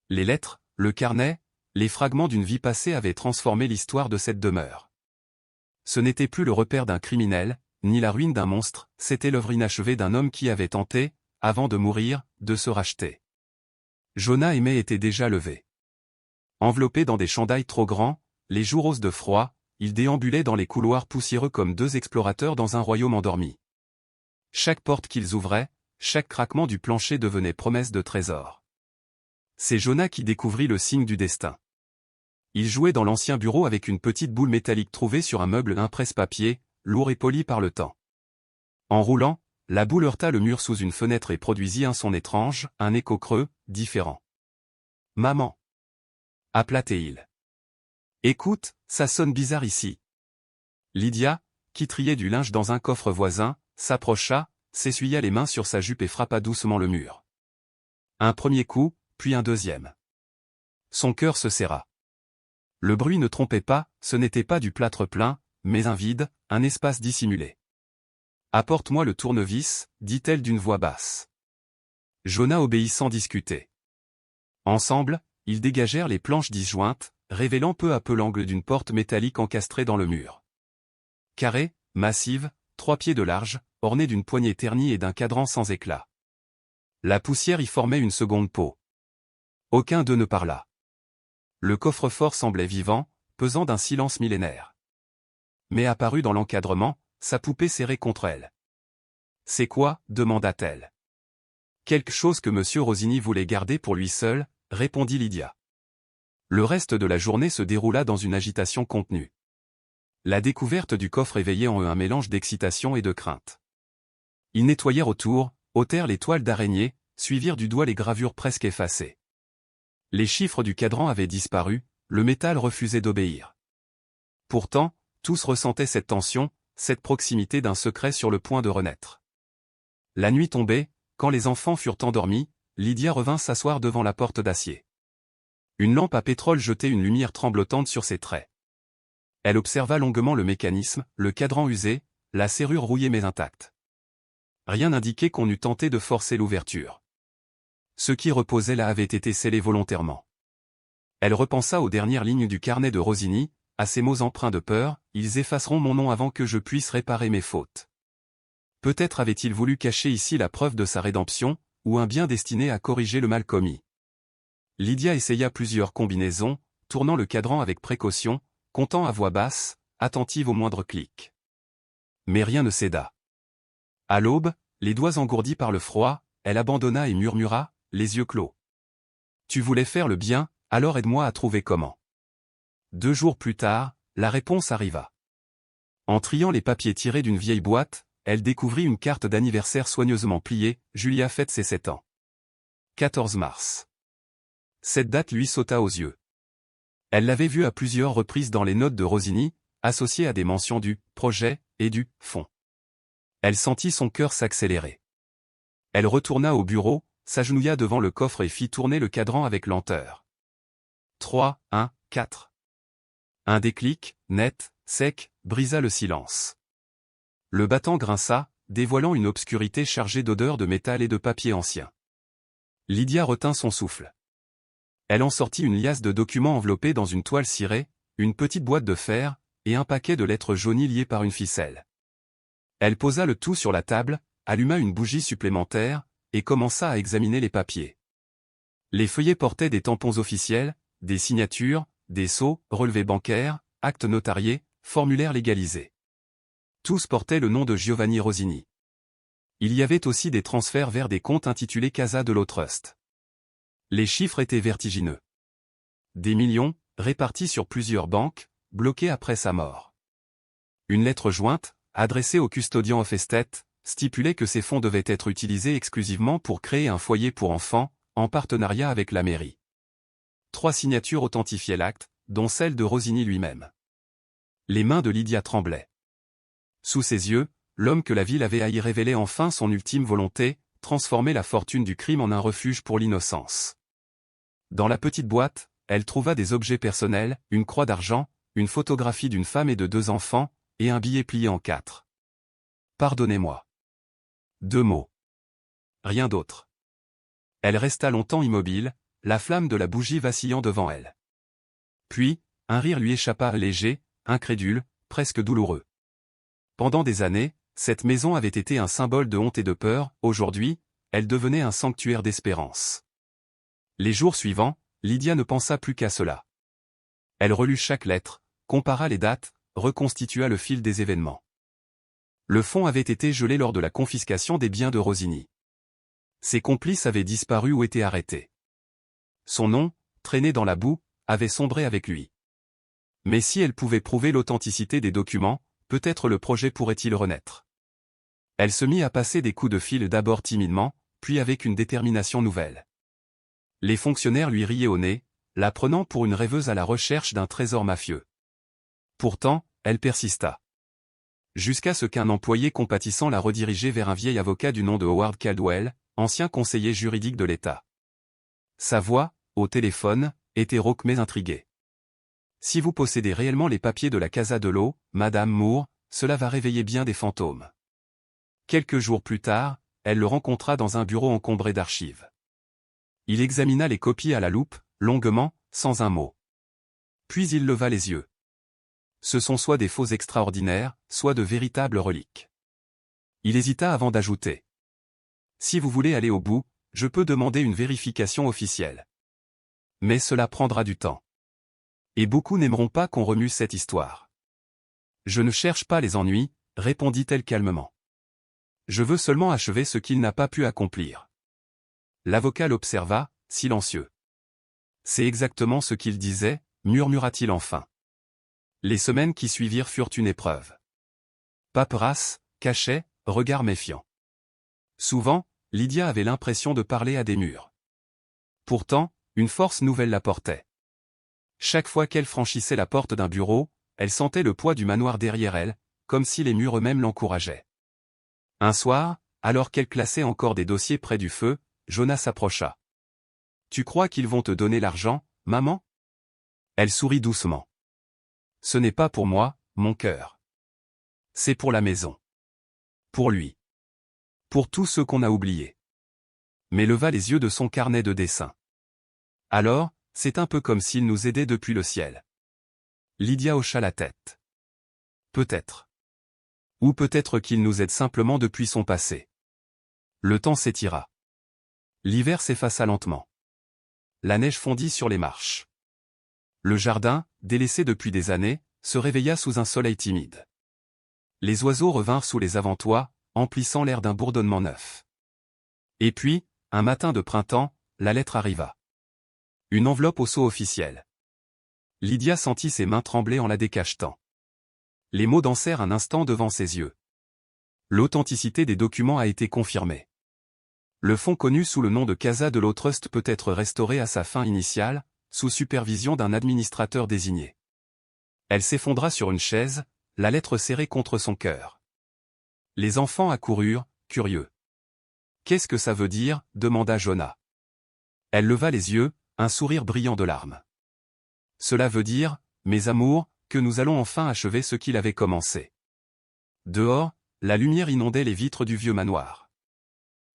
Les lettres, le carnet, les fragments d'une vie passée avaient transformé l'histoire de cette demeure. Ce n'était plus le repère d'un criminel, ni la ruine d'un monstre, c'était l'œuvre inachevée d'un homme qui avait tenté, avant de mourir, de se racheter. Jonah Aimé était déjà levé. Enveloppé dans des chandails trop grands, les joues roses de froid, il déambulait dans les couloirs poussiéreux comme deux explorateurs dans un royaume endormi. Chaque porte qu'ils ouvraient, chaque craquement du plancher devenait promesse de trésor. C'est Jonah qui découvrit le signe du destin. Il jouait dans l'ancien bureau avec une petite boule métallique trouvée sur un meuble impresse-papier, lourd et poli par le temps. En roulant, la boule heurta le mur sous une fenêtre et produisit un son étrange, un écho creux, différent. « Maman !» appela Théil. « Écoute, ça sonne bizarre ici. » Lydia, qui triait du linge dans un coffre voisin, s'approcha, s'essuya les mains sur sa jupe et frappa doucement le mur. Un premier coup, puis un deuxième. Son cœur se serra. Le bruit ne trompait pas, ce n'était pas du plâtre plein, mais un vide, un espace dissimulé. « Apporte-moi le tournevis, dit-elle d'une voix basse. Jonah obéit sans discuter. Ensemble, ils dégagèrent les planches disjointes, révélant peu à peu l'angle d'une porte métallique encastrée dans le mur. Carrée, massive, 3 pieds de large, ornée d'une poignée ternie et d'un cadran sans éclat. La poussière y formait une seconde peau. Aucun d'eux ne parla. Le coffre-fort semblait vivant, pesant d'un silence millénaire. Mais apparut dans l'encadrement, sa poupée serrée contre elle. « C'est quoi ?» demanda-t-elle. « Quelque chose que M. Rosini voulait garder pour lui seul », répondit Lydia. Le reste de la journée se déroula dans une agitation contenue. La découverte du coffre éveillait en eux un mélange d'excitation et de crainte. Ils nettoyèrent autour, ôtèrent les toiles d'araignée, suivirent du doigt les gravures presque effacées. Les chiffres du cadran avaient disparu, le métal refusait d'obéir. Pourtant, tous ressentaient cette tension, cette proximité d'un secret sur le point de renaître. La nuit tombait, quand les enfants furent endormis, Lydia revint s'asseoir devant la porte d'acier. Une lampe à pétrole jetait une lumière tremblotante sur ses traits. Elle observa longuement le mécanisme, le cadran usé, la serrure rouillée mais intacte. Rien n'indiquait qu'on eût tenté de forcer l'ouverture. Ce qui reposait là avait été scellé volontairement. Elle repensa aux dernières lignes du carnet de Rosini, à ces mots empreints de peur, « Ils effaceront mon nom avant que je puisse réparer mes fautes. » Peut-être avait-il voulu cacher ici la preuve de sa rédemption, ou un bien destiné à corriger le mal commis. Lydia essaya plusieurs combinaisons, tournant le cadran avec précaution, comptant à voix basse, attentive au moindre clic. Mais rien ne céda. À l'aube, les doigts engourdis par le froid, elle abandonna et murmura, les yeux clos. « Tu voulais faire le bien, alors aide-moi à trouver comment. » 2 jours plus tard, la réponse arriva. En triant les papiers tirés d'une vieille boîte, elle découvrit une carte d'anniversaire soigneusement pliée, Julia fête ses 7 ans. 14 mars. Cette date lui sauta aux yeux. Elle l'avait vue à plusieurs reprises dans les notes de Rosini, associées à des mentions du « projet » et du « fond ». Elle sentit son cœur s'accélérer. Elle retourna au bureau, s'agenouilla devant le coffre et fit tourner le cadran avec lenteur. 3, 1, 4. Un déclic, net, sec, brisa le silence. Le battant grinça, dévoilant une obscurité chargée d'odeurs de métal et de papier ancien. Lydia retint son souffle. Elle en sortit une liasse de documents enveloppés dans une toile cirée, une petite boîte de fer, et un paquet de lettres jaunies liées par une ficelle. Elle posa le tout sur la table, alluma une bougie supplémentaire, et commença à examiner les papiers. Les feuillets portaient des tampons officiels, des signatures, des sceaux, relevés bancaires, actes notariés, formulaires légalisés. Tous portaient le nom de Giovanni Rosini. Il y avait aussi des transferts vers des comptes intitulés Casa dello Trust. Les chiffres étaient vertigineux. Des millions, répartis sur plusieurs banques, bloqués après sa mort. Une lettre jointe, adressée au custodian of estate, stipulait que ces fonds devaient être utilisés exclusivement pour créer un foyer pour enfants, en partenariat avec la mairie. 3 signatures authentifiaient l'acte, dont celle de Rosini lui-même. Les mains de Lydia tremblaient. Sous ses yeux, l'homme que la ville avait haï révélait enfin son ultime volonté, transformer la fortune du crime en un refuge pour l'innocence. Dans la petite boîte, elle trouva des objets personnels, une croix d'argent, une photographie d'une femme et de 2 enfants, et un billet plié en 4. Pardonnez-moi. 2 mots. Rien d'autre. Elle resta longtemps immobile, la flamme de la bougie vacillant devant elle. Puis, un rire lui échappa léger, incrédule, presque douloureux. Pendant des années, cette maison avait été un symbole de honte et de peur, aujourd'hui, elle devenait un sanctuaire d'espérance. Les jours suivants, Lydia ne pensa plus qu'à cela. Elle relut chaque lettre, compara les dates, reconstitua le fil des événements. Le fonds avait été gelé lors de la confiscation des biens de Rosigny. Ses complices avaient disparu ou été arrêtés. Son nom, traîné dans la boue, avait sombré avec lui. Mais si elle pouvait prouver l'authenticité des documents, peut-être le projet pourrait-il renaître. Elle se mit à passer des coups de fil d'abord timidement, puis avec une détermination nouvelle. Les fonctionnaires lui riaient au nez, la prenant pour une rêveuse à la recherche d'un trésor mafieux. Pourtant, elle persista. Jusqu'à ce qu'un employé compatissant la redirigeait vers un vieil avocat du nom de Howard Caldwell, ancien conseiller juridique de l'État. Sa voix, au téléphone, était rauque mais intriguée. Si vous possédez réellement les papiers de la Casa de l'eau, Madame Moore, cela va réveiller bien des fantômes. Quelques jours plus tard, elle le rencontra dans un bureau encombré d'archives. Il examina les copies à la loupe, longuement, sans un mot. Puis il leva les yeux. Ce sont soit des faux extraordinaires, soit de véritables reliques. Il hésita avant d'ajouter. Si vous voulez aller au bout, je peux demander une vérification officielle. Mais cela prendra du temps. Et beaucoup n'aimeront pas qu'on remue cette histoire. Je ne cherche pas les ennuis, répondit-elle calmement. Je veux seulement achever ce qu'il n'a pas pu accomplir. L'avocat l'observa, silencieux. C'est exactement ce qu'il disait, murmura-t-il enfin. Les semaines qui suivirent furent une épreuve. Paperasse, cachet, regard méfiant. Souvent, Lydia avait l'impression de parler à des murs. Pourtant, une force nouvelle la portait. Chaque fois qu'elle franchissait la porte d'un bureau, elle sentait le poids du manoir derrière elle, comme si les murs eux-mêmes l'encourageaient. Un soir, alors qu'elle classait encore des dossiers près du feu, Jonas s'approcha. « Tu crois qu'ils vont te donner l'argent, maman ?» Elle sourit doucement. « Ce n'est pas pour moi, mon cœur. C'est pour la maison. Pour lui. Pour tous ceux qu'on a oubliés. » Mais leva les yeux de son carnet de dessin. « Alors, c'est un peu comme s'il nous aidait depuis le ciel. » Lydia hocha la tête. « Peut-être. Ou peut-être qu'il nous aide simplement depuis son passé. » Le temps s'étira. L'hiver s'effaça lentement. La neige fondit sur les marches. Le jardin, délaissé depuis des années, se réveilla sous un soleil timide. Les oiseaux revinrent sous les avant-toits, emplissant l'air d'un bourdonnement neuf. Et puis, un matin de printemps, la lettre arriva. Une enveloppe au sceau officiel. Lydia sentit ses mains trembler en la décachetant. Les mots dansèrent un instant devant ses yeux. L'authenticité des documents a été confirmée. Le fonds connu sous le nom de Casa de l'eau Trust peut être restauré à sa fin initiale, sous supervision d'un administrateur désigné. Elle s'effondra sur une chaise, la lettre serrée contre son cœur. Les enfants accoururent, curieux. « Qu'est-ce que ça veut dire ?» demanda Jonah. Elle leva les yeux, un sourire brillant de larmes. « Cela veut dire, mes amours, que nous allons enfin achever ce qu'il avait commencé. » Dehors, la lumière inondait les vitres du vieux manoir.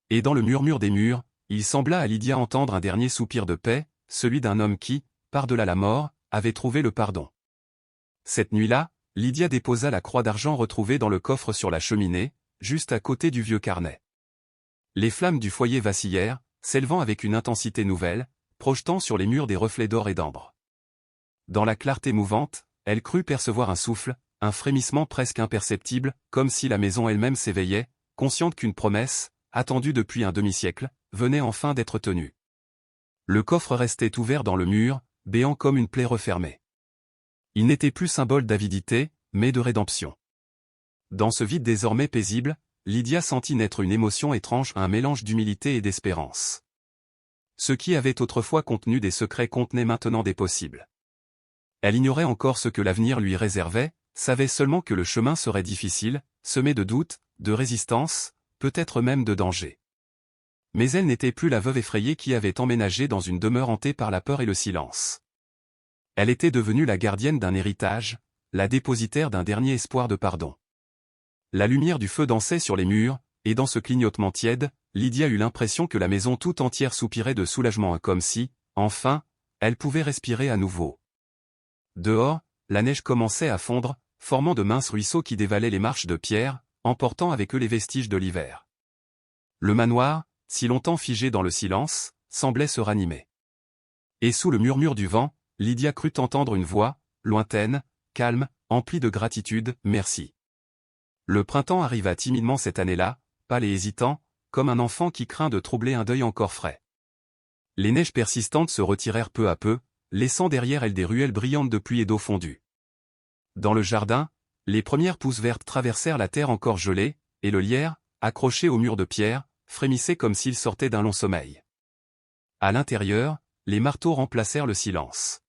Et dans le murmure des murs, il sembla à Lydia entendre un dernier soupir de paix, celui d'un homme qui, par-delà la mort, avait trouvé le pardon. Cette nuit-là, Lydia déposa la croix d'argent retrouvée dans le coffre sur la cheminée, juste à côté du vieux carnet. Les flammes du foyer vacillèrent, s'élevant avec une intensité nouvelle, projetant sur les murs des reflets d'or et d'ambre. Dans la clarté mouvante, elle crut percevoir un souffle, un frémissement presque imperceptible, comme si la maison elle-même s'éveillait, consciente qu'une promesse, attendue depuis un demi-siècle, venait enfin d'être tenue. Le coffre restait ouvert dans le mur, béant comme une plaie refermée. Il n'était plus symbole d'avidité, mais de rédemption. Dans ce vide désormais paisible, Lydia sentit naître une émotion étrange, un mélange d'humilité et d'espérance. Ce qui avait autrefois contenu des secrets contenait maintenant des possibles. Elle ignorait encore ce que l'avenir lui réservait, savait seulement que le chemin serait difficile, semé de doutes, de résistance, peut-être même de danger. Mais elle n'était plus la veuve effrayée qui avait emménagé dans une demeure hantée par la peur et le silence. Elle était devenue la gardienne d'un héritage, la dépositaire d'un dernier espoir de pardon. La lumière du feu dansait sur les murs, et dans ce clignotement tiède, Lydia eut l'impression que la maison tout entière soupirait de soulagement comme si, enfin, elle pouvait respirer à nouveau. Dehors, la neige commençait à fondre, formant de minces ruisseaux qui dévalaient les marches de pierre, emportant avec eux les vestiges de l'hiver. Le manoir, si longtemps figé dans le silence, semblait se ranimer. Et sous le murmure du vent, Lydia crut entendre une voix, lointaine, calme, emplie de gratitude, « Merci ». Le printemps arriva timidement cette année-là, pâle et hésitant, comme un enfant qui craint de troubler un deuil encore frais. Les neiges persistantes se retirèrent peu à peu, laissant derrière elles des ruelles brillantes de pluie et d'eau fondue. Dans le jardin, les premières pousses vertes traversèrent la terre encore gelée, et le lierre, accroché au mur de pierre, frémissait comme s'il sortait d'un long sommeil. À l'intérieur, les marteaux remplacèrent le silence.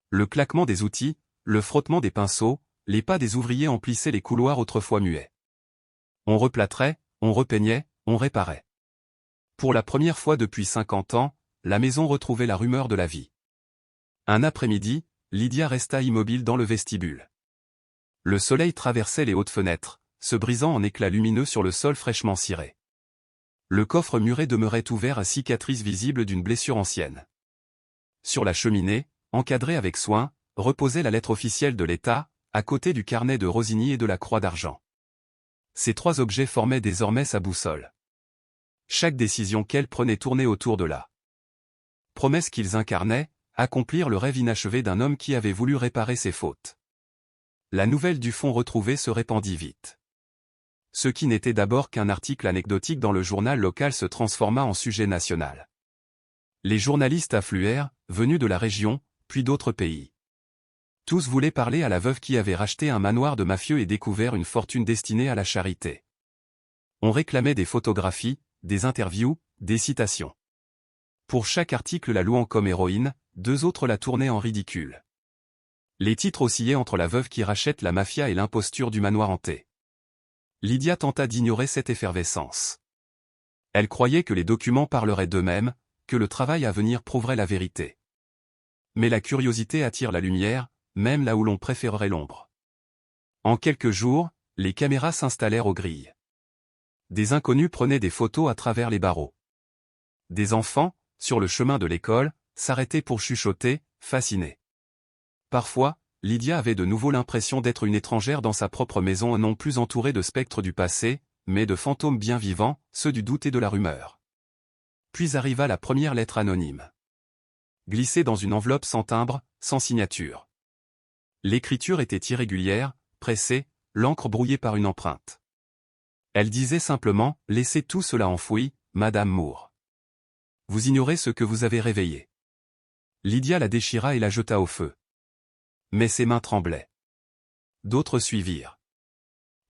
Le claquement des outils, le frottement des pinceaux, les pas des ouvriers emplissaient les couloirs autrefois muets. On replâtrait, on repeignait, on réparait. Pour la première fois depuis 50 ans, la maison retrouvait la rumeur de la vie. Un après-midi, Lydia resta immobile dans le vestibule. Le soleil traversait les hautes fenêtres, se brisant en éclats lumineux sur le sol fraîchement ciré. Le coffre muré demeurait ouvert à cicatrices visibles d'une blessure ancienne. Sur la cheminée, encadrée avec soin, reposait la lettre officielle de l'État, à côté du carnet de Rosigny et de la croix d'argent. Ces trois objets formaient désormais sa boussole. Chaque décision qu'elle prenait tournait autour de la promesse qu'ils incarnaient, accomplir le rêve inachevé d'un homme qui avait voulu réparer ses fautes. La nouvelle du fonds retrouvé se répandit vite. Ce qui n'était d'abord qu'un article anecdotique dans le journal local se transforma en sujet national. Les journalistes affluèrent, venus de la région, puis d'autres pays. Tous voulaient parler à la veuve qui avait racheté un manoir de mafieux et découvert une fortune destinée à la charité. On réclamait des photographies, des interviews, des citations. Pour chaque article la louant comme héroïne, deux autres la tournaient en ridicule. Les titres oscillaient entre la veuve qui rachète la mafia et l'imposture du manoir hanté. Lydia tenta d'ignorer cette effervescence. Elle croyait que les documents parleraient d'eux-mêmes, que le travail à venir prouverait la vérité. Mais la curiosité attire la lumière, même là où l'on préférerait l'ombre. En quelques jours, les caméras s'installèrent aux grilles. Des inconnus prenaient des photos à travers les barreaux. Des enfants, sur le chemin de l'école, s'arrêtaient pour chuchoter, fascinés. Parfois, Lydia avait de nouveau l'impression d'être une étrangère dans sa propre maison, non plus entourée de spectres du passé, mais de fantômes bien vivants, ceux du doute et de la rumeur. Puis arriva la première lettre anonyme. Glissée dans une enveloppe sans timbre, sans signature. L'écriture était irrégulière, pressée, l'encre brouillée par une empreinte. Elle disait simplement « Laissez tout cela enfoui, Madame Moore. Vous ignorez ce que vous avez réveillé. » Lydia la déchira et la jeta au feu. Mais ses mains tremblaient. D'autres suivirent.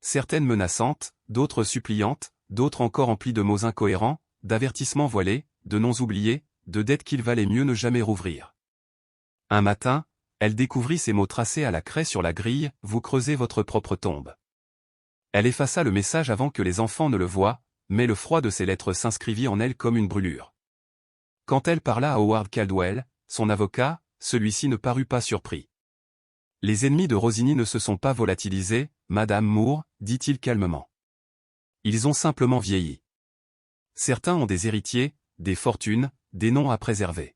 Certaines menaçantes, d'autres suppliantes, d'autres encore emplies de mots incohérents, d'avertissements voilés, de noms oubliés, de dettes qu'il valait mieux ne jamais rouvrir. Un matin, elle découvrit ces mots tracés à la craie sur la grille, « Vous creusez votre propre tombe. » Elle effaça le message avant que les enfants ne le voient, mais le froid de ces lettres s'inscrivit en elle comme une brûlure. Quand elle parla à Howard Caldwell, son avocat, celui-ci ne parut pas surpris. Les ennemis de Rosigny ne se sont pas volatilisés, Madame Moore, dit-il calmement. Ils ont simplement vieilli. Certains ont des héritiers, des fortunes, des noms à préserver.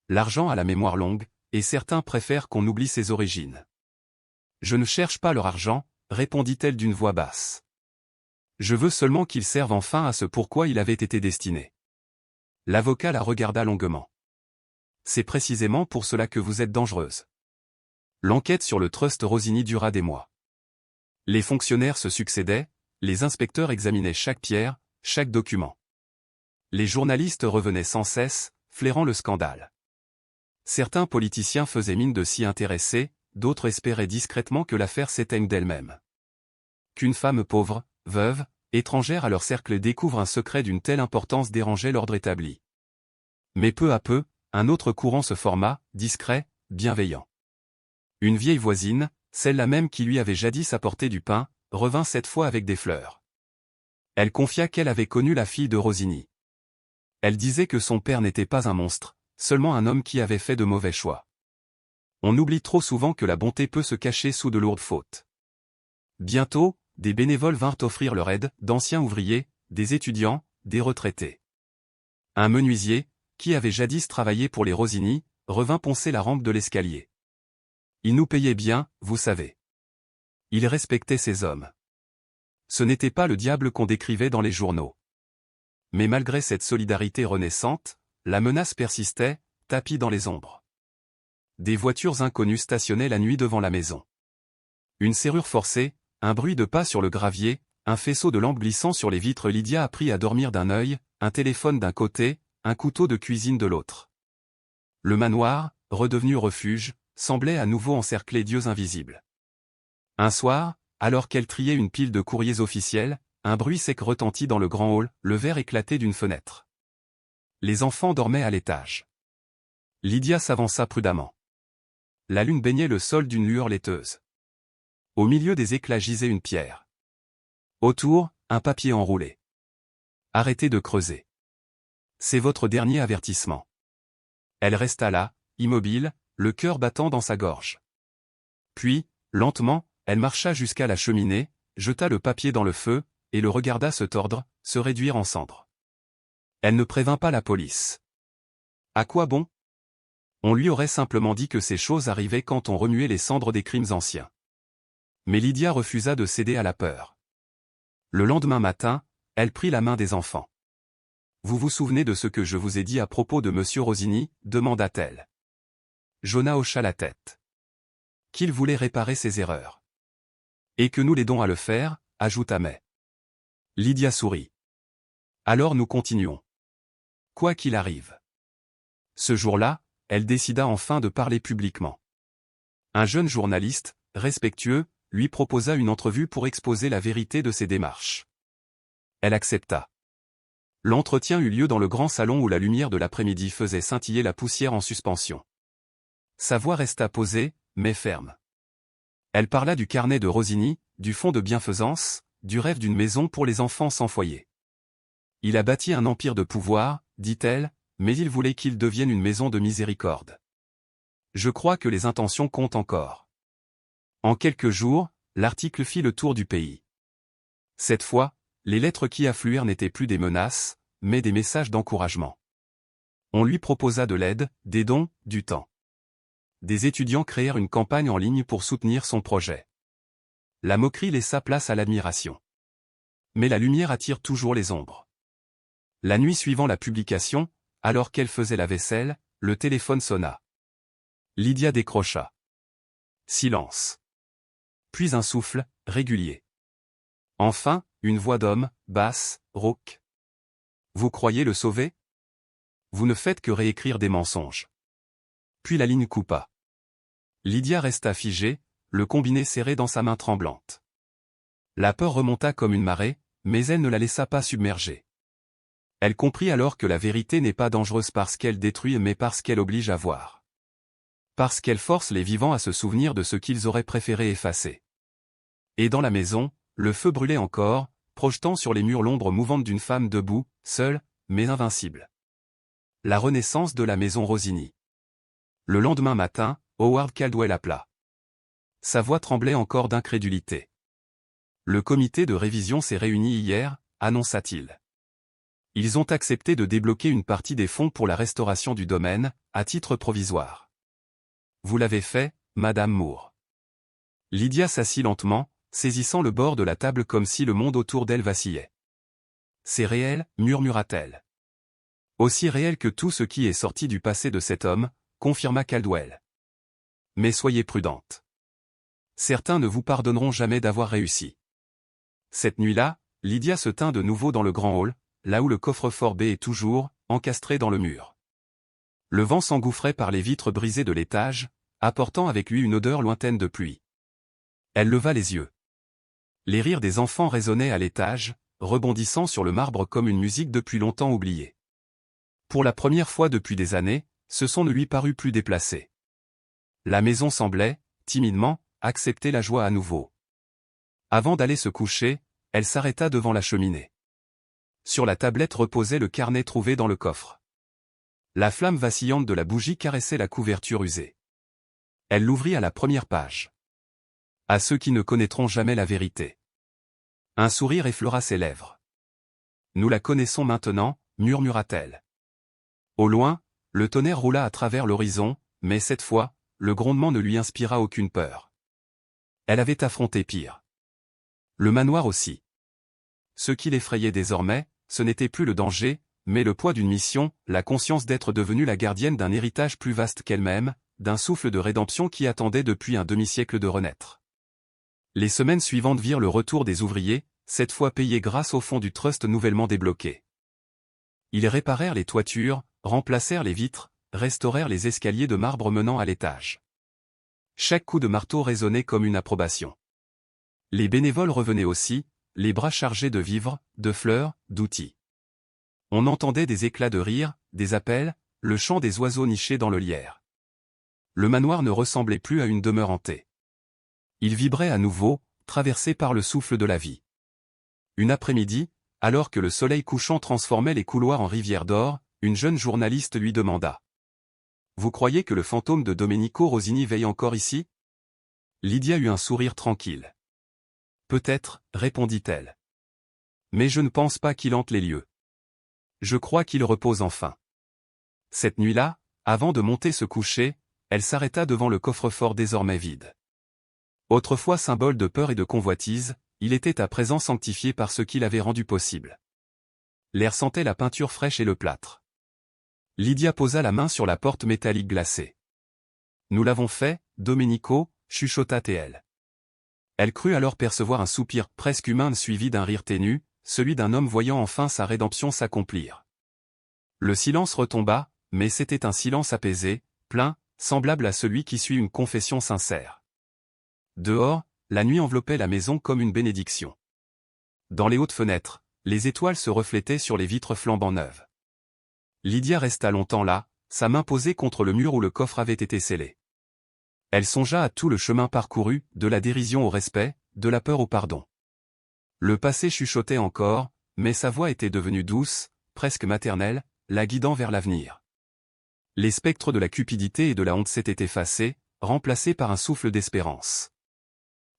L'argent a la mémoire longue, et certains préfèrent qu'on oublie ses origines. Je ne cherche pas leur argent, répondit-elle d'une voix basse. Je veux seulement qu'ils servent enfin à ce pourquoi il avait été destiné. L'avocat la regarda longuement. C'est précisément pour cela que vous êtes dangereuse. L'enquête sur le trust Rosigny dura des mois. Les fonctionnaires se succédaient, les inspecteurs examinaient chaque pierre, chaque document. Les journalistes revenaient sans cesse, flairant le scandale. Certains politiciens faisaient mine de s'y intéresser, d'autres espéraient discrètement que l'affaire s'éteigne d'elle-même. Qu'une femme pauvre, veuve, étrangère à leur cercle découvre un secret d'une telle importance dérangeait l'ordre établi. Mais peu à peu, un autre courant se forma, discret, bienveillant. Une vieille voisine, celle-là même qui lui avait jadis apporté du pain, revint cette fois avec des fleurs. Elle confia qu'elle avait connu la fille de Rosigny. Elle disait que son père n'était pas un monstre, seulement un homme qui avait fait de mauvais choix. On oublie trop souvent que la bonté peut se cacher sous de lourdes fautes. Bientôt, des bénévoles vinrent offrir leur aide, d'anciens ouvriers, des étudiants, des retraités. Un menuisier, qui avait jadis travaillé pour les Rosini, revint poncer la rampe de l'escalier. Il nous payait bien, vous savez. Il respectait ses hommes. Ce n'était pas le diable qu'on décrivait dans les journaux. Mais malgré cette solidarité renaissante, la menace persistait, tapie dans les ombres. Des voitures inconnues stationnaient la nuit devant la maison. Une serrure forcée, un bruit de pas sur le gravier, un faisceau de lampes glissant sur les vitres. Lydia apprit à dormir d'un œil, un téléphone d'un côté, un couteau de cuisine de l'autre. Le manoir, redevenu refuge, semblait à nouveau encercler d'yeux invisibles. Un soir, alors qu'elle triait une pile de courriers officiels, un bruit sec retentit dans le grand hall, le verre éclaté d'une fenêtre. Les enfants dormaient à l'étage. Lydia s'avança prudemment. La lune baignait le sol d'une lueur laiteuse. Au milieu des éclats gisait une pierre. Autour, un papier enroulé. Arrêtez de creuser. C'est votre dernier avertissement. Elle resta là, immobile, le cœur battant dans sa gorge. Puis, lentement, elle marcha jusqu'à la cheminée, jeta le papier dans le feu, et le regarda se tordre, se réduire en cendres. Elle ne prévint pas la police. À quoi bon? On lui aurait simplement dit que ces choses arrivaient quand on remuait les cendres des crimes anciens. Mais Lydia refusa de céder à la peur. Le lendemain matin, elle prit la main des enfants. « Vous vous souvenez de ce que je vous ai dit à propos de Monsieur Rosini » demanda-t-elle. Jonah hocha la tête. Qu'il voulait réparer ses erreurs. « Et que nous l'aidons à le faire » ajouta May. Lydia sourit. « Alors nous continuons. Quoi qu'il arrive. » Ce jour-là, elle décida enfin de parler publiquement. Un jeune journaliste, respectueux, lui proposa une entrevue pour exposer la vérité de ses démarches. Elle accepta. L'entretien eut lieu dans le grand salon où la lumière de l'après-midi faisait scintiller la poussière en suspension. Sa voix resta posée, mais ferme. Elle parla du carnet de Rosini, du fonds de bienfaisance, du rêve d'une maison pour les enfants sans foyer. Il a bâti un empire de pouvoir, dit-elle, mais il voulait qu'il devienne une maison de miséricorde. Je crois que les intentions comptent encore. En quelques jours, l'article fit le tour du pays. Cette fois, les lettres qui affluèrent n'étaient plus des menaces, mais des messages d'encouragement. On lui proposa de l'aide, des dons, du temps. Des étudiants créèrent une campagne en ligne pour soutenir son projet. La moquerie laissa place à l'admiration. Mais la lumière attire toujours les ombres. La nuit suivant la publication, alors qu'elle faisait la vaisselle, le téléphone sonna. Lydia décrocha. Silence. Puis un souffle, régulier. Enfin, une voix d'homme, basse, rauque. Vous croyez le sauver? Vous ne faites que réécrire des mensonges. Puis la ligne coupa. Lydia resta figée, le combiné serré dans sa main tremblante. La peur remonta comme une marée, mais elle ne la laissa pas submerger. Elle comprit alors que la vérité n'est pas dangereuse parce qu'elle détruit mais parce qu'elle oblige à voir. Parce qu'elle force les vivants à se souvenir de ce qu'ils auraient préféré effacer. Et dans la maison, le feu brûlait encore, projetant sur les murs l'ombre mouvante d'une femme debout, seule, mais invincible. La renaissance de la maison Rosini. Le lendemain matin, Howard Caldwell appela. Sa voix tremblait encore d'incrédulité. Le comité de révision s'est réuni hier, annonça-t-il. Ils ont accepté de débloquer une partie des fonds pour la restauration du domaine, à titre provisoire. Vous l'avez fait, Madame Moore. Lydia s'assit lentement, saisissant le bord de la table comme si le monde autour d'elle vacillait. C'est réel, murmura-t-elle. Aussi réel que tout ce qui est sorti du passé de cet homme, confirma Caldwell. Mais soyez prudente. Certains ne vous pardonneront jamais d'avoir réussi. Cette nuit-là, Lydia se tint de nouveau dans le grand hall, là où le coffre-fort B est toujours, encastré dans le mur. Le vent s'engouffrait par les vitres brisées de l'étage, apportant avec lui une odeur lointaine de pluie. Elle leva les yeux. Les rires des enfants résonnaient à l'étage, rebondissant sur le marbre comme une musique depuis longtemps oubliée. Pour la première fois depuis des années, ce son ne lui parut plus déplacé. La maison semblait, timidement, accepter la joie à nouveau. Avant d'aller se coucher, elle s'arrêta devant la cheminée. Sur la tablette reposait le carnet trouvé dans le coffre. La flamme vacillante de la bougie caressait la couverture usée. Elle l'ouvrit à la première page. À ceux qui ne connaîtront jamais la vérité. Un sourire effleura ses lèvres. Nous la connaissons maintenant, murmura-t-elle. Au loin, le tonnerre roula à travers l'horizon, mais cette fois, le grondement ne lui inspira aucune peur. Elle avait affronté pire. Le manoir aussi. Ce qui l'effrayait désormais, ce n'était plus le danger, mais le poids d'une mission, la conscience d'être devenue la gardienne d'un héritage plus vaste qu'elle-même, d'un souffle de rédemption qui attendait depuis un demi-siècle de renaître. Les semaines suivantes virent le retour des ouvriers, cette fois payés grâce au fonds du trust nouvellement débloqué. Ils réparèrent les toitures, remplacèrent les vitres, restaurèrent les escaliers de marbre menant à l'étage. Chaque coup de marteau résonnait comme une approbation. Les bénévoles revenaient aussi, les bras chargés de vivres, de fleurs, d'outils. On entendait des éclats de rire, des appels, le chant des oiseaux nichés dans le lierre. Le manoir ne ressemblait plus à une demeure hantée. Il vibrait à nouveau, traversé par le souffle de la vie. Une après-midi, alors que le soleil couchant transformait les couloirs en rivières d'or, une jeune journaliste lui demanda. « Vous croyez que le fantôme de Domenico Rosini veille encore ici ?» Lydia eut un sourire tranquille. « Peut-être, répondit-elle. Mais je ne pense pas qu'il hante les lieux. Je crois qu'il repose enfin. » Cette nuit-là, avant de monter se coucher, elle s'arrêta devant le coffre-fort désormais vide. Autrefois symbole de peur et de convoitise, il était à présent sanctifié par ce qui l'avait rendu possible. L'air sentait la peinture fraîche et le plâtre. Lydia posa la main sur la porte métallique glacée. « Nous l'avons fait, Domenico, chuchota-t-elle. Elle crut alors percevoir un soupir presque humain suivi d'un rire ténu, celui d'un homme voyant enfin sa rédemption s'accomplir. Le silence retomba, mais c'était un silence apaisé, plein, semblable à celui qui suit une confession sincère. Dehors, la nuit enveloppait la maison comme une bénédiction. Dans les hautes fenêtres, les étoiles se reflétaient sur les vitres flambant neuves. Lydia resta longtemps là, sa main posée contre le mur où le coffre avait été scellé. Elle songea à tout le chemin parcouru, de la dérision au respect, de la peur au pardon. Le passé chuchotait encore, mais sa voix était devenue douce, presque maternelle, la guidant vers l'avenir. Les spectres de la cupidité et de la honte s'étaient effacés, remplacés par un souffle d'espérance.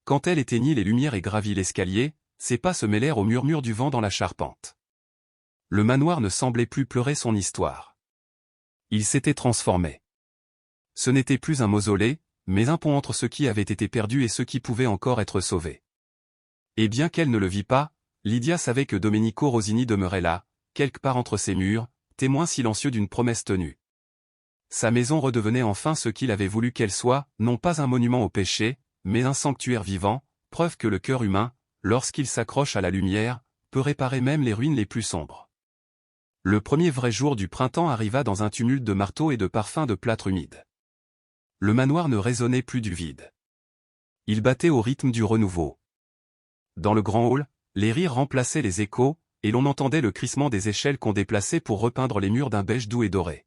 Quand elle éteignit les lumières et gravit l'escalier, ses pas se mêlèrent au murmure du vent dans la charpente. Le manoir ne semblait plus pleurer son histoire. Il s'était transformé. Ce n'était plus un mausolée, mais un pont entre ce qui avait été perdu et ce qui pouvait encore être sauvé. Et bien qu'elle ne le vît pas, Lydia savait que Domenico Rosini demeurait là, quelque part entre ses murs, témoin silencieux d'une promesse tenue. Sa maison redevenait enfin ce qu'il avait voulu qu'elle soit, non pas un monument au péché, mais un sanctuaire vivant, preuve que le cœur humain, lorsqu'il s'accroche à la lumière, peut réparer même les ruines les plus sombres. Le premier vrai jour du printemps arriva dans un tumulte de marteaux et de parfums de plâtre humide. Le manoir ne résonnait plus du vide. Il battait au rythme du renouveau. Dans le grand hall, les rires remplaçaient les échos, et l'on entendait le crissement des échelles qu'on déplaçait pour repeindre les murs d'un beige doux et doré.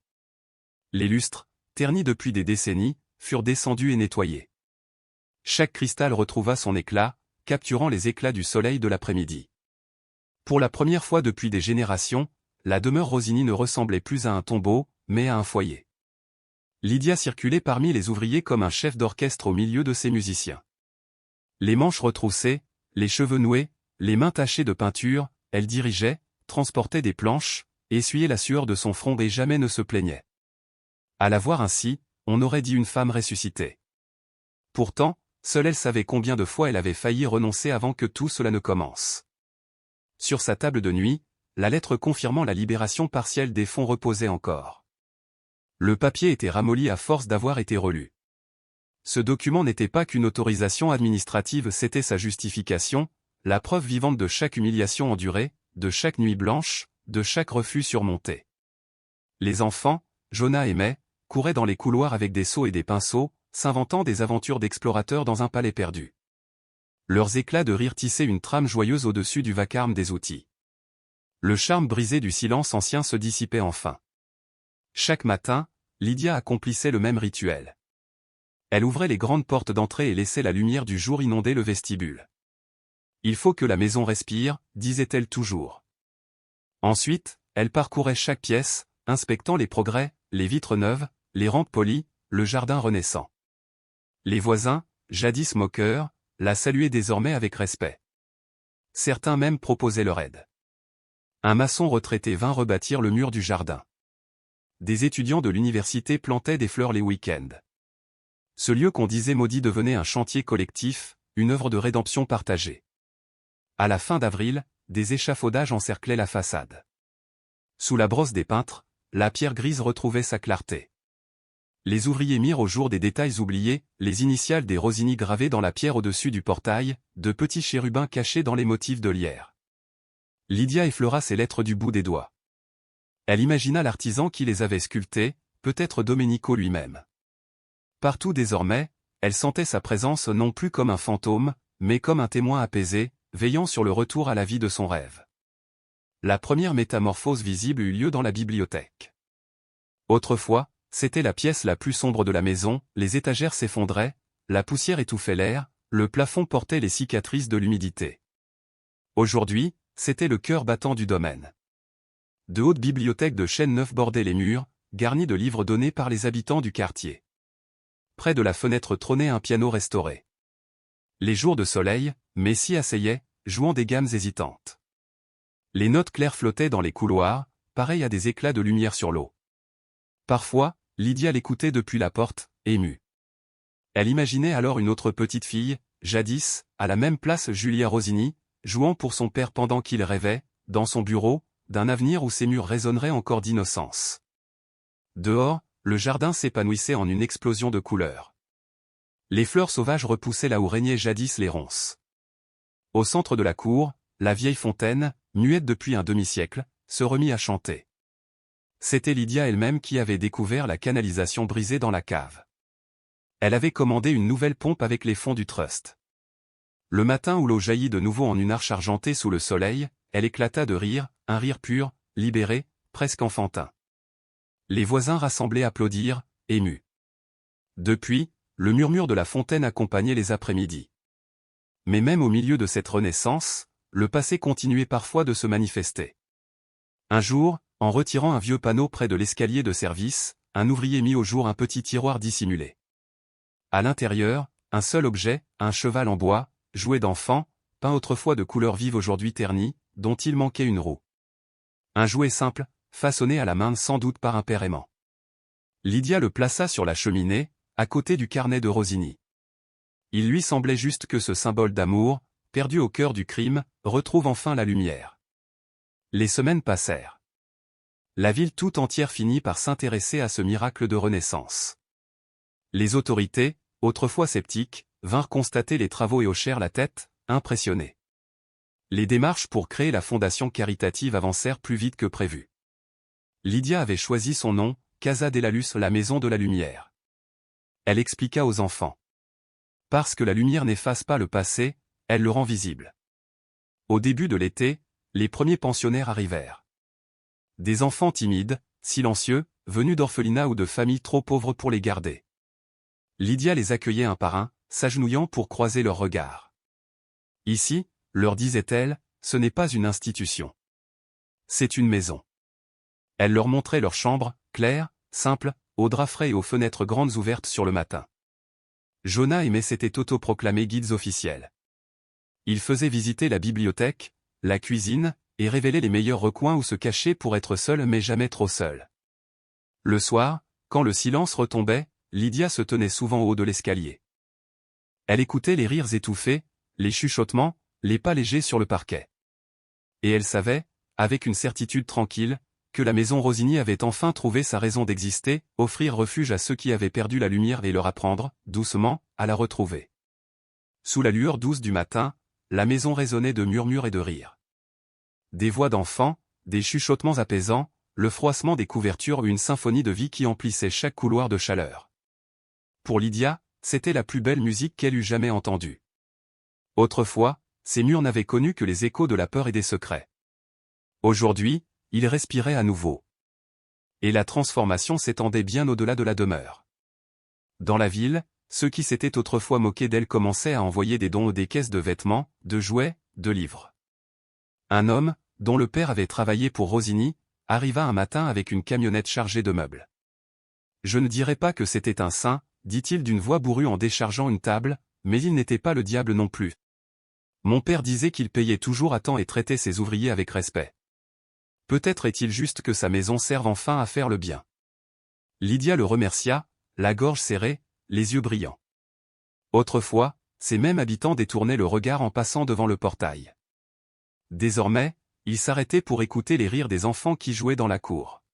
Les lustres, ternis depuis des décennies, furent descendus et nettoyés. Chaque cristal retrouva son éclat, capturant les éclats du soleil de l'après-midi. Pour la première fois depuis des générations, la demeure Rosini ne ressemblait plus à un tombeau, mais à un foyer. Lydia circulait parmi les ouvriers comme un chef d'orchestre au milieu de ses musiciens. Les manches retroussées, les cheveux noués, les mains tachées de peinture, elle dirigeait, transportait des planches, essuyait la sueur de son front et jamais ne se plaignait. À la voir ainsi, on aurait dit une femme ressuscitée. Pourtant, seule elle savait combien de fois elle avait failli renoncer avant que tout cela ne commence. Sur sa table de nuit, la lettre confirmant la libération partielle des fonds reposait encore. Le papier était ramolli à force d'avoir été relu. Ce document n'était pas qu'une autorisation administrative, c'était sa justification, la preuve vivante de chaque humiliation endurée, de chaque nuit blanche, de chaque refus surmonté. Les enfants, Jonah et May, couraient dans les couloirs avec des seaux et des pinceaux, s'inventant des aventures d'explorateurs dans un palais perdu. Leurs éclats de rire tissaient une trame joyeuse au-dessus du vacarme des outils. Le charme brisé du silence ancien se dissipait enfin. Chaque matin, Lydia accomplissait le même rituel. Elle ouvrait les grandes portes d'entrée et laissait la lumière du jour inonder le vestibule. « Il faut que la maison respire », disait-elle toujours. Ensuite, elle parcourait chaque pièce, inspectant les progrès, les vitres neuves, les rampes polies, le jardin renaissant. Les voisins, jadis moqueurs, la saluaient désormais avec respect. Certains même proposaient leur aide. Un maçon retraité vint rebâtir le mur du jardin. Des étudiants de l'université plantaient des fleurs les week-ends. Ce lieu qu'on disait maudit devenait un chantier collectif, une œuvre de rédemption partagée. À la fin d'avril, des échafaudages encerclaient la façade. Sous la brosse des peintres, la pierre grise retrouvait sa clarté. Les ouvriers mirent au jour des détails oubliés, les initiales des Rosini gravées dans la pierre au-dessus du portail, de petits chérubins cachés dans les motifs de lierre. Lydia effleura ces lettres du bout des doigts. Elle imagina l'artisan qui les avait sculptées, peut-être Domenico lui-même. Partout désormais, elle sentait sa présence non plus comme un fantôme, mais comme un témoin apaisé, veillant sur le retour à la vie de son rêve. La première métamorphose visible eut lieu dans la bibliothèque. Autrefois, c'était la pièce la plus sombre de la maison, les étagères s'effondraient, la poussière étouffait l'air, le plafond portait les cicatrices de l'humidité. Aujourd'hui, c'était le cœur battant du domaine. De hautes bibliothèques de chêne neuf bordaient les murs, garnies de livres donnés par les habitants du quartier. Près de la fenêtre trônait un piano restauré. Les jours de soleil, Messi asseyait, jouant des gammes hésitantes. Les notes claires flottaient dans les couloirs, pareilles à des éclats de lumière sur l'eau. Parfois, Lydia l'écoutait depuis la porte, émue. Elle imaginait alors une autre petite fille, jadis, à la même place Julia Rosini, jouant pour son père pendant qu'il rêvait, dans son bureau, d'un avenir où ses murs résonneraient encore d'innocence. Dehors, le jardin s'épanouissait en une explosion de couleurs. Les fleurs sauvages repoussaient là où régnaient jadis les ronces. Au centre de la cour, la vieille fontaine, muette depuis un demi-siècle, se remit à chanter. C'était Lydia elle-même qui avait découvert la canalisation brisée dans la cave. Elle avait commandé une nouvelle pompe avec les fonds du trust. Le matin où l'eau jaillit de nouveau en une arche argentée sous le soleil, elle éclata de rire, un rire pur, libéré, presque enfantin. Les voisins rassemblés applaudirent, émus. Depuis, le murmure de la fontaine accompagnait les après-midi. Mais même au milieu de cette renaissance, le passé continuait parfois de se manifester. Un jour, en retirant un vieux panneau près de l'escalier de service, un ouvrier mit au jour un petit tiroir dissimulé. À l'intérieur, un seul objet, un cheval en bois, jouet d'enfant, peint autrefois de couleurs vives aujourd'hui ternies, dont il manquait une roue. Un jouet simple, façonné à la main sans doute par un père aimant. Lydia le plaça sur la cheminée, à côté du carnet de Rosini. Il lui semblait juste que ce symbole d'amour, perdu au cœur du crime, retrouve enfin la lumière. Les semaines passèrent. La ville tout entière finit par s'intéresser à ce miracle de renaissance. Les autorités, autrefois sceptiques, vinrent constater les travaux et hochèrent la tête, impressionnés. Les démarches pour créer la fondation caritative avancèrent plus vite que prévu. Lydia avait choisi son nom, Casa della Luce, la maison de la lumière. Elle expliqua aux enfants. Parce que la lumière n'efface pas le passé, elle le rend visible. Au début de l'été, les premiers pensionnaires arrivèrent. Des enfants timides, silencieux, venus d'orphelinats ou de familles trop pauvres pour les garder. Lydia les accueillait un par un, s'agenouillant pour croiser leurs regards. Ici, leur disait-elle, ce n'est pas une institution. C'est une maison. Elle leur montrait leur chambre, claire, simple, aux draps frais et aux fenêtres grandes ouvertes sur le matin. Jonah aimait s'était autoproclamés guides officiels. Ils faisaient visiter la bibliothèque, la cuisine, et révélaient les meilleurs recoins où se cacher pour être seul mais jamais trop seul. Le soir, quand le silence retombait, Lydia se tenait souvent au haut de l'escalier. Elle écoutait les rires étouffés, les chuchotements, les pas légers sur le parquet. Et elle savait, avec une certitude tranquille, que la maison Rosini avait enfin trouvé sa raison d'exister, offrir refuge à ceux qui avaient perdu la lumière et leur apprendre, doucement, à la retrouver. Sous la lueur douce du matin, la maison résonnait de murmures et de rires. Des voix d'enfants, des chuchotements apaisants, le froissement des couvertures, une symphonie de vie qui emplissait chaque couloir de chaleur. Pour Lydia, c'était la plus belle musique qu'elle eût jamais entendue. Autrefois, ces murs n'avaient connu que les échos de la peur et des secrets. Aujourd'hui, ils respiraient à nouveau. Et la transformation s'étendait bien au-delà de la demeure. Dans la ville, ceux qui s'étaient autrefois moqués d'elle commençaient à envoyer des dons ou des caisses de vêtements, de jouets, de livres. Un homme, dont le père avait travaillé pour Rossini, arriva un matin avec une camionnette chargée de meubles. « Je ne dirais pas que c'était un saint, dit-il d'une voix bourrue en déchargeant une table, mais il n'était pas le diable non plus. Mon père disait qu'il payait toujours à temps et traitait ses ouvriers avec respect. Peut-être est-il juste que sa maison serve enfin à faire le bien. » Lydia le remercia, la gorge serrée, les yeux brillants. Autrefois, ces mêmes habitants détournaient le regard en passant devant le portail. Désormais, ils s'arrêtaient pour écouter les rires des enfants qui jouaient dans la cour.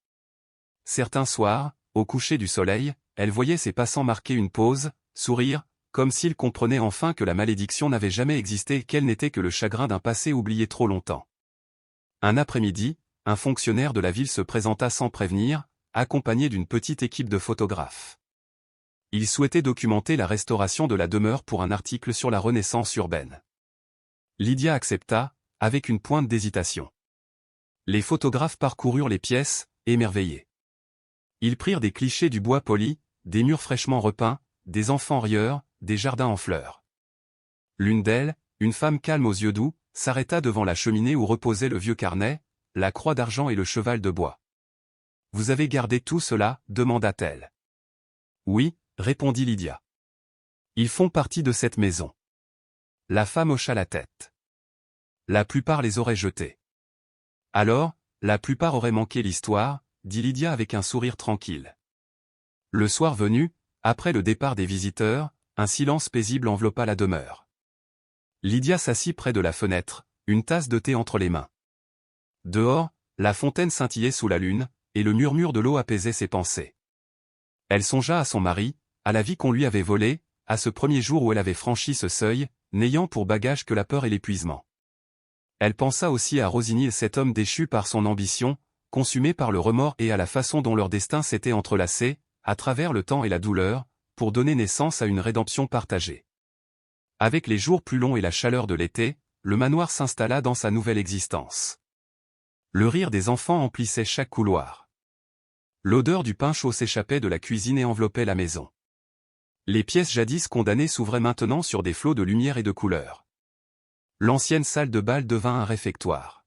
Certains soirs, au coucher du soleil, elle voyait ces passants marquer une pause, sourire, comme s'ils comprenaient enfin que la malédiction n'avait jamais existé et qu'elle n'était que le chagrin d'un passé oublié trop longtemps. Un après-midi, un fonctionnaire de la ville se présenta sans prévenir, accompagné d'une petite équipe de photographes. Il souhaitait documenter la restauration de la demeure pour un article sur la Renaissance urbaine. Lydia accepta, avec une pointe d'hésitation. Les photographes parcoururent les pièces, émerveillés. Ils prirent des clichés du bois poli, des murs fraîchement repeints, des enfants rieurs, des jardins en fleurs. L'une d'elles, une femme calme aux yeux doux, s'arrêta devant la cheminée où reposait le vieux carnet, la croix d'argent et le cheval de bois. « Vous avez gardé tout cela » demanda-t-elle. « Oui » répondit Lydia. « Ils font partie de cette maison. » La femme hocha la tête. « La plupart les auraient jetés. »« Alors, la plupart auraient manqué l'histoire » dit Lydia avec un sourire tranquille. Le soir venu, après le départ des visiteurs, un silence paisible enveloppa la demeure. Lydia s'assit près de la fenêtre, une tasse de thé entre les mains. Dehors, la fontaine scintillait sous la lune, et le murmure de l'eau apaisait ses pensées. Elle songea à son mari, à la vie qu'on lui avait volée, à ce premier jour où elle avait franchi ce seuil, n'ayant pour bagage que la peur et l'épuisement. Elle pensa aussi à Rossini, cet homme déchu par son ambition, consumé par le remords et à la façon dont leur destin s'était entrelacé, à travers le temps et la douleur, pour donner naissance à une rédemption partagée. Avec les jours plus longs et la chaleur de l'été, le manoir s'installa dans sa nouvelle existence. Le rire des enfants emplissait chaque couloir. L'odeur du pain chaud s'échappait de la cuisine et enveloppait la maison. Les pièces jadis condamnées s'ouvraient maintenant sur des flots de lumière et de couleurs. L'ancienne salle de bal devint un réfectoire.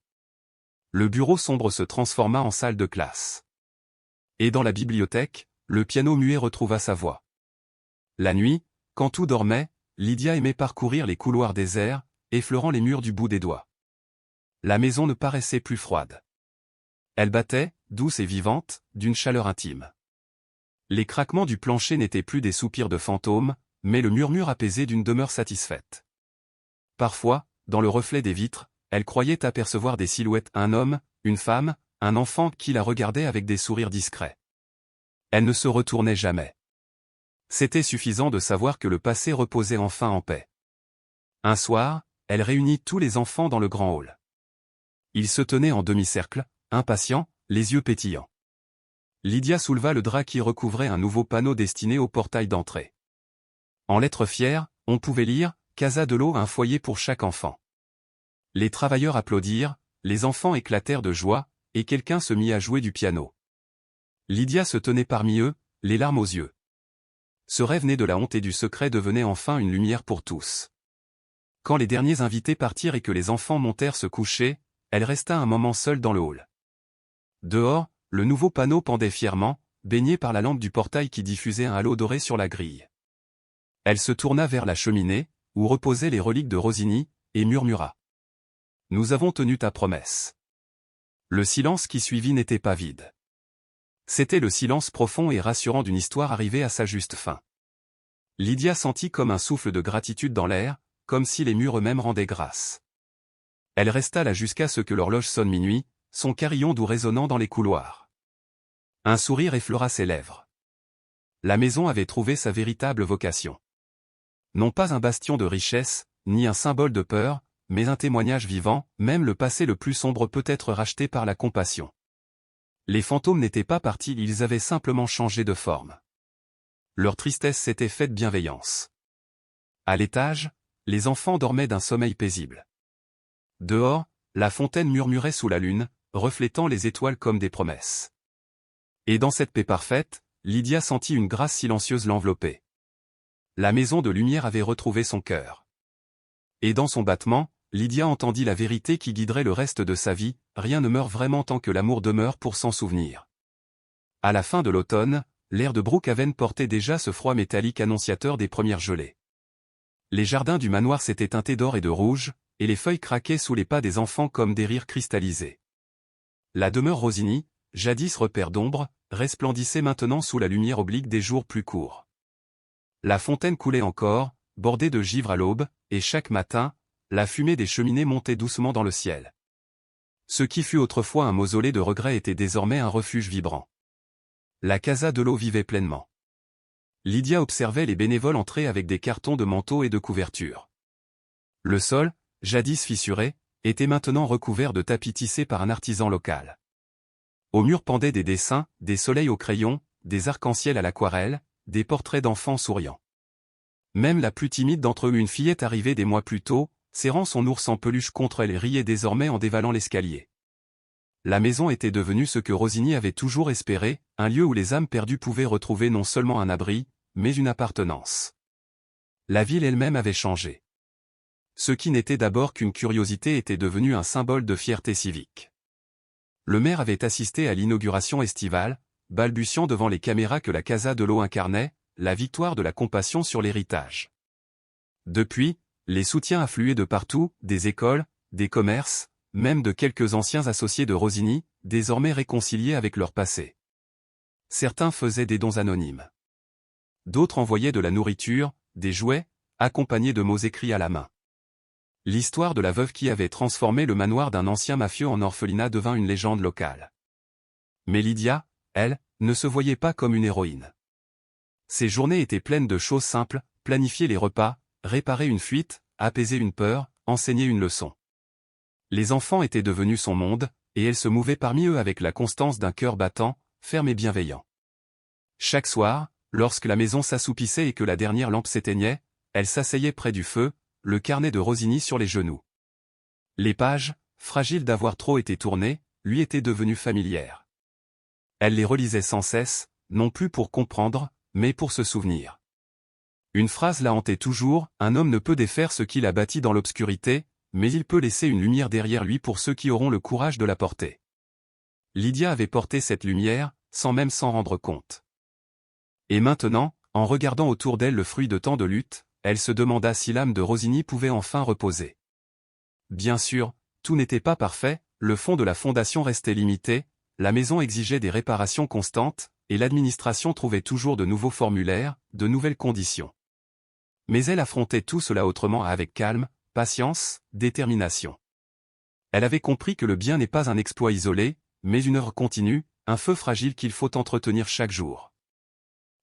Le bureau sombre se transforma en salle de classe. Et dans la bibliothèque, le piano muet retrouva sa voix. La nuit, quand tout dormait, Lydia aimait parcourir les couloirs déserts, effleurant les murs du bout des doigts. La maison ne paraissait plus froide. Elle battait, douce et vivante, d'une chaleur intime. Les craquements du plancher n'étaient plus des soupirs de fantômes, mais le murmure apaisé d'une demeure satisfaite. Parfois, dans le reflet des vitres, elle croyait apercevoir des silhouettes, un homme, une femme, un enfant qui la regardait avec des sourires discrets. Elle ne se retournait jamais. C'était suffisant de savoir que le passé reposait enfin en paix. Un soir, elle réunit tous les enfants dans le grand hall. Ils se tenaient en demi-cercle, impatients, les yeux pétillants. Lydia souleva le drap qui recouvrait un nouveau panneau destiné au portail d'entrée. En lettres fières, on pouvait lire « Casa de l'eau, un foyer pour chaque enfant ». Les travailleurs applaudirent, les enfants éclatèrent de joie, et quelqu'un se mit à jouer du piano. Lydia se tenait parmi eux, les larmes aux yeux. Ce rêve né de la honte et du secret devenait enfin une lumière pour tous. Quand les derniers invités partirent et que les enfants montèrent se coucher, elle resta un moment seule dans le hall. Dehors, le nouveau panneau pendait fièrement, baigné par la lampe du portail qui diffusait un halo doré sur la grille. Elle se tourna vers la cheminée, où reposaient les reliques de Rossini, et murmura. « Nous avons tenu ta promesse. » Le silence qui suivit n'était pas vide. C'était le silence profond et rassurant d'une histoire arrivée à sa juste fin. Lydia sentit comme un souffle de gratitude dans l'air, comme si les murs eux-mêmes rendaient grâce. Elle resta là jusqu'à ce que l'horloge sonne minuit, son carillon doux résonnant dans les couloirs. Un sourire effleura ses lèvres. La maison avait trouvé sa véritable vocation. Non pas un bastion de richesse, ni un symbole de peur, mais un témoignage vivant, même le passé le plus sombre peut être racheté par la compassion. Les fantômes n'étaient pas partis, ils avaient simplement changé de forme. Leur tristesse s'était faite bienveillance. À l'étage, les enfants dormaient d'un sommeil paisible. Dehors, la fontaine murmurait sous la lune, reflétant les étoiles comme des promesses. Et dans cette paix parfaite, Lydia sentit une grâce silencieuse l'envelopper. La maison de lumière avait retrouvé son cœur. Et dans son battement, Lydia entendit la vérité qui guiderait le reste de sa vie, rien ne meurt vraiment tant que l'amour demeure pour s'en souvenir. À la fin de l'automne, l'air de Brookhaven portait déjà ce froid métallique annonciateur des premières gelées. Les jardins du manoir s'étaient teintés d'or et de rouge, et les feuilles craquaient sous les pas des enfants comme des rires cristallisés. La demeure Rosigny, jadis repère d'ombre, resplendissait maintenant sous la lumière oblique des jours plus courts. La fontaine coulait encore, bordée de givre à l'aube, et chaque matin, la fumée des cheminées montait doucement dans le ciel. Ce qui fut autrefois un mausolée de regrets était désormais un refuge vibrant. La Casa de l'eau vivait pleinement. Lydia observait les bénévoles entrer avec des cartons de manteaux et de couvertures. Le sol, jadis fissuré, était maintenant recouvert de tapis tissés par un artisan local. Au mur pendaient des dessins, des soleils au crayon, des arcs-en-ciel à l'aquarelle, des portraits d'enfants souriants. Même la plus timide d'entre eux, une fillette arrivée des mois plus tôt, serrant son ours en peluche contre elle, riait désormais en dévalant l'escalier. La maison était devenue ce que Rosigny avait toujours espéré, un lieu où les âmes perdues pouvaient retrouver non seulement un abri, mais une appartenance. La ville elle-même avait changé. Ce qui n'était d'abord qu'une curiosité était devenu un symbole de fierté civique. Le maire avait assisté à l'inauguration estivale, balbutiant devant les caméras que la Casa de l'eau incarnait, la victoire de la compassion sur l'héritage. Depuis, les soutiens affluaient de partout, des écoles, des commerces, même de quelques anciens associés de Rosigny, désormais réconciliés avec leur passé. Certains faisaient des dons anonymes. D'autres envoyaient de la nourriture, des jouets, accompagnés de mots écrits à la main. L'histoire de la veuve qui avait transformé le manoir d'un ancien mafieux en orphelinat devint une légende locale. Mais Lydia, elle, ne se voyait pas comme une héroïne. Ses journées étaient pleines de choses simples, planifier les repas, réparer une fuite, apaiser une peur, enseigner une leçon. Les enfants étaient devenus son monde, et elle se mouvait parmi eux avec la constance d'un cœur battant, ferme et bienveillant. Chaque soir, lorsque la maison s'assoupissait et que la dernière lampe s'éteignait, elle s'asseyait près du feu, le carnet de Rosigny sur les genoux. Les pages, fragiles d'avoir trop été tournées, lui étaient devenues familières. Elle les relisait sans cesse, non plus pour comprendre, mais pour se souvenir. Une phrase la hantait toujours, un homme ne peut défaire ce qu'il a bâti dans l'obscurité, mais il peut laisser une lumière derrière lui pour ceux qui auront le courage de la porter. Lydia avait porté cette lumière, sans même s'en rendre compte. Et maintenant, en regardant autour d'elle le fruit de tant de luttes, elle se demanda si l'âme de Rosigny pouvait enfin reposer. Bien sûr, tout n'était pas parfait, le fonds de la fondation restait limité, la maison exigeait des réparations constantes, et l'administration trouvait toujours de nouveaux formulaires, de nouvelles conditions. Mais elle affrontait tout cela autrement, avec calme, patience, détermination. Elle avait compris que le bien n'est pas un exploit isolé, mais une œuvre continue, un feu fragile qu'il faut entretenir chaque jour.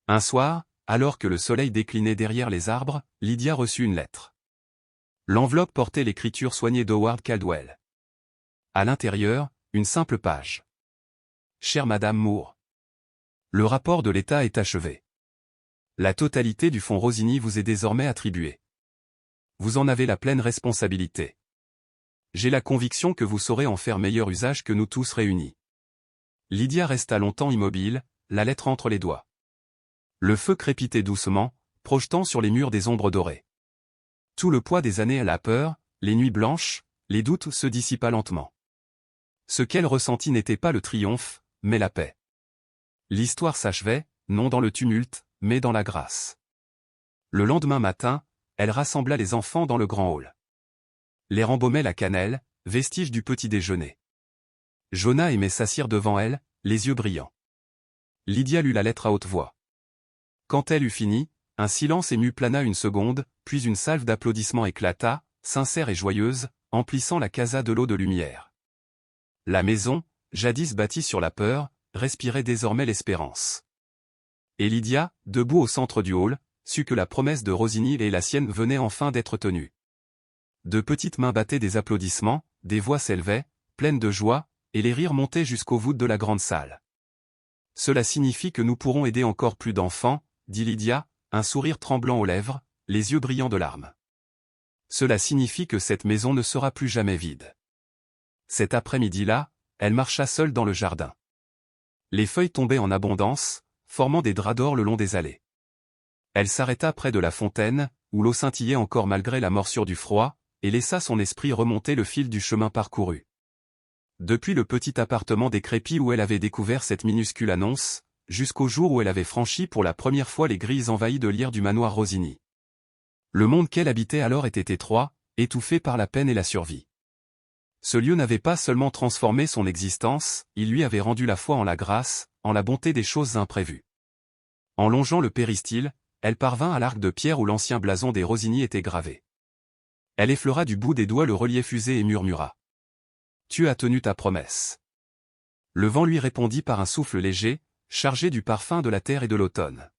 Un soir, alors que le soleil déclinait derrière les arbres, Lydia reçut une lettre. L'enveloppe portait l'écriture soignée d'Howard Caldwell. À l'intérieur, une simple page. Chère Madame Moore. Le rapport de l'État est achevé. La totalité du fonds Rosigny vous est désormais attribuée. Vous en avez la pleine responsabilité. J'ai la conviction que vous saurez en faire meilleur usage que nous tous réunis. Lydia resta longtemps immobile, la lettre entre les doigts. Le feu crépitait doucement, projetant sur les murs des ombres dorées. Tout le poids des années à la peur, les nuits blanches, les doutes se dissipa lentement. Ce qu'elle ressentit n'était pas le triomphe, mais la paix. L'histoire s'achevait, non dans le tumulte, mais dans la grâce. Le lendemain matin, elle rassembla les enfants dans le grand hall. L'air embaumait la cannelle, vestige du petit déjeuner. Jonah aimait s'assire devant elle, les yeux brillants. Lydia lut la lettre à haute voix. Quand elle eut fini, un silence ému plana une seconde, puis une salve d'applaudissements éclata, sincère et joyeuse, emplissant la Casa de l'eau de lumière. La maison, jadis bâtie sur la peur, respirait désormais l'espérance. Et Lydia, debout au centre du hall, sut que la promesse de Rosigny et la sienne venait enfin d'être tenue. De petites mains battaient des applaudissements, des voix s'élevaient, pleines de joie, et les rires montaient jusqu'aux voûtes de la grande salle. Cela signifie que nous pourrons aider encore plus d'enfants, dit Lydia, un sourire tremblant aux lèvres, les yeux brillants de larmes. Cela signifie que cette maison ne sera plus jamais vide. Cet après-midi-là, elle marcha seule dans le jardin. Les feuilles tombaient en abondance, formant des draps d'or le long des allées. Elle s'arrêta près de la fontaine, où l'eau scintillait encore malgré la morsure du froid, et laissa son esprit remonter le fil du chemin parcouru. Depuis le petit appartement décrépit où elle avait découvert cette minuscule annonce, jusqu'au jour où elle avait franchi pour la première fois les grilles envahies de lierre du manoir Rosigny. Le monde qu'elle habitait alors était étroit, étouffé par la peine et la survie. Ce lieu n'avait pas seulement transformé son existence, il lui avait rendu la foi en la grâce, en la bonté des choses imprévues. En longeant le péristyle, elle parvint à l'arc de pierre où l'ancien blason des Rosigny était gravé. Elle effleura du bout des doigts le relief usé et murmura. « Tu as tenu ta promesse. » Le vent lui répondit par un souffle léger, chargé du parfum de la terre et de l'automne.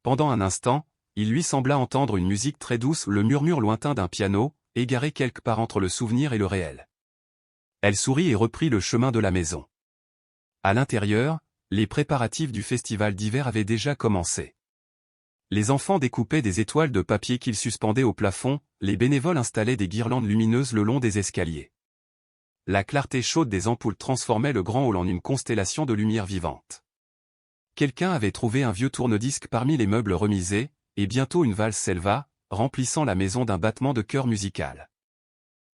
Pendant un instant, il lui sembla entendre une musique très douce, le murmure lointain d'un piano, égaré quelque part entre le souvenir et le réel. Elle sourit et reprit le chemin de la maison. À l'intérieur, les préparatifs du festival d'hiver avaient déjà commencé. Les enfants découpaient des étoiles de papier qu'ils suspendaient au plafond, les bénévoles installaient des guirlandes lumineuses le long des escaliers. La clarté chaude des ampoules transformait le grand hall en une constellation de lumière vivante. Quelqu'un avait trouvé un vieux tourne-disque parmi les meubles remisés, et bientôt une valse s'éleva, remplissant la maison d'un battement de cœur musical.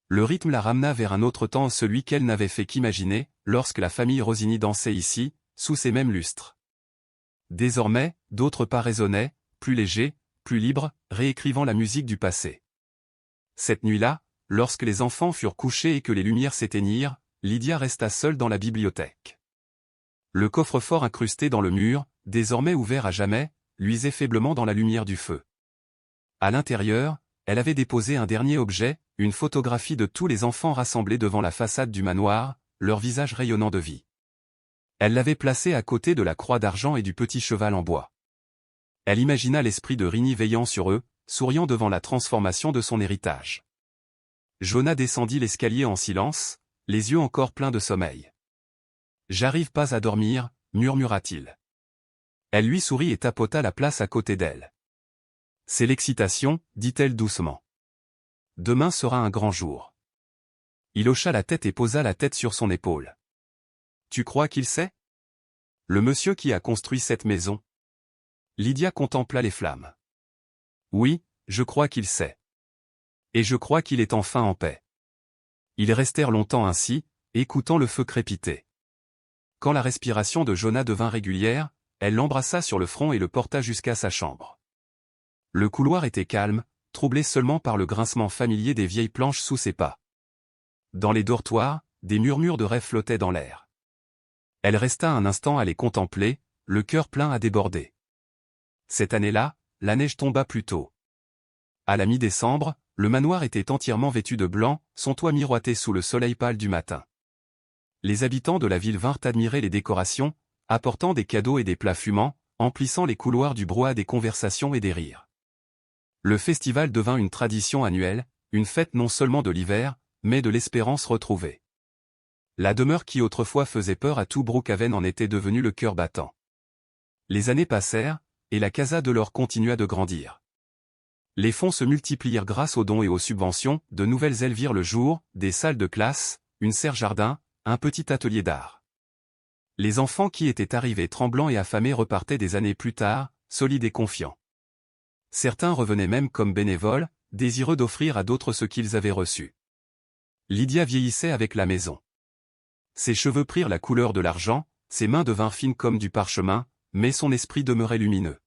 Le rythme la ramena vers un autre temps, celui qu'elle n'avait fait qu'imaginer, lorsque la famille Rosigny dansait ici, sous ces mêmes lustres. Désormais, d'autres pas résonnaient, plus légers, plus libres, réécrivant la musique du passé. Cette nuit-là, lorsque les enfants furent couchés et que les lumières s'éteignirent, Lydia resta seule dans la bibliothèque. Le coffre-fort incrusté dans le mur, désormais ouvert à jamais, luisait faiblement dans la lumière du feu. À l'intérieur, elle avait déposé un dernier objet, une photographie de tous les enfants rassemblés devant la façade du manoir, leurs visages rayonnant de vie. Elle l'avait placé à côté de la croix d'argent et du petit cheval en bois. Elle imagina l'esprit de Rigny veillant sur eux, souriant devant la transformation de son héritage. Jonah descendit l'escalier en silence, les yeux encore pleins de sommeil. « J'arrive pas à dormir », murmura-t-il. Elle lui sourit et tapota la place à côté d'elle. « C'est l'excitation », dit-elle doucement. « Demain sera un grand jour. » Il hocha la tête et posa la tête sur son épaule. « Tu crois qu'il sait ? Le monsieur qui a construit cette maison ?» Lydia contempla les flammes. « Oui, je crois qu'il sait. Et je crois qu'il est enfin en paix. » Ils restèrent longtemps ainsi, écoutant le feu crépiter. Quand la respiration de Jonah devint régulière, elle l'embrassa sur le front et le porta jusqu'à sa chambre. Le couloir était calme, troublé seulement par le grincement familier des vieilles planches sous ses pas. Dans les dortoirs, des murmures de rêve flottaient dans l'air. Elle resta un instant à les contempler, le cœur plein à déborder. Cette année-là, la neige tomba plus tôt. À la mi-décembre, le manoir était entièrement vêtu de blanc, son toit miroitait sous le soleil pâle du matin. Les habitants de la ville vinrent admirer les décorations, apportant des cadeaux et des plats fumants, emplissant les couloirs du brouhaha des conversations et des rires. Le festival devint une tradition annuelle, une fête non seulement de l'hiver, mais de l'espérance retrouvée. La demeure qui autrefois faisait peur à tout Brookhaven en était devenue le cœur battant. Les années passèrent, et la Casa de l'Or continua de grandir. Les fonds se multiplièrent grâce aux dons et aux subventions, de nouvelles ailes virent le jour, des salles de classe, une serre jardin, un petit atelier d'art. Les enfants qui étaient arrivés tremblants et affamés repartaient des années plus tard, solides et confiants. Certains revenaient même comme bénévoles, désireux d'offrir à d'autres ce qu'ils avaient reçu. Lydia vieillissait avec la maison. Ses cheveux prirent la couleur de l'argent, ses mains devinrent fines comme du parchemin, mais son esprit demeurait lumineux.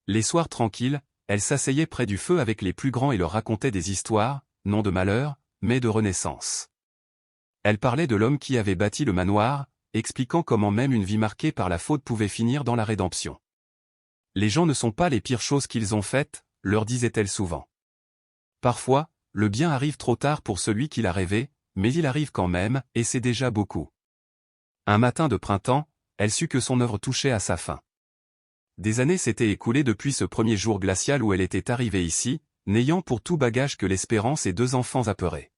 Les soirs tranquilles, elle s'asseyait près du feu avec les plus grands et leur racontait des histoires, non de malheur, mais de renaissance. Elle parlait de l'homme qui avait bâti le manoir, expliquant comment même une vie marquée par la faute pouvait finir dans la rédemption. Les gens ne sont pas les pires choses qu'ils ont faites, leur disait-elle souvent. Parfois, le bien arrive trop tard pour celui qui l'a rêvé, mais il arrive quand même, et c'est déjà beaucoup. Un matin de printemps, elle sut que son œuvre touchait à sa fin. Des années s'étaient écoulées depuis ce premier jour glacial où elle était arrivée ici, n'ayant pour tout bagage que l'espérance et 2 enfants apeurés.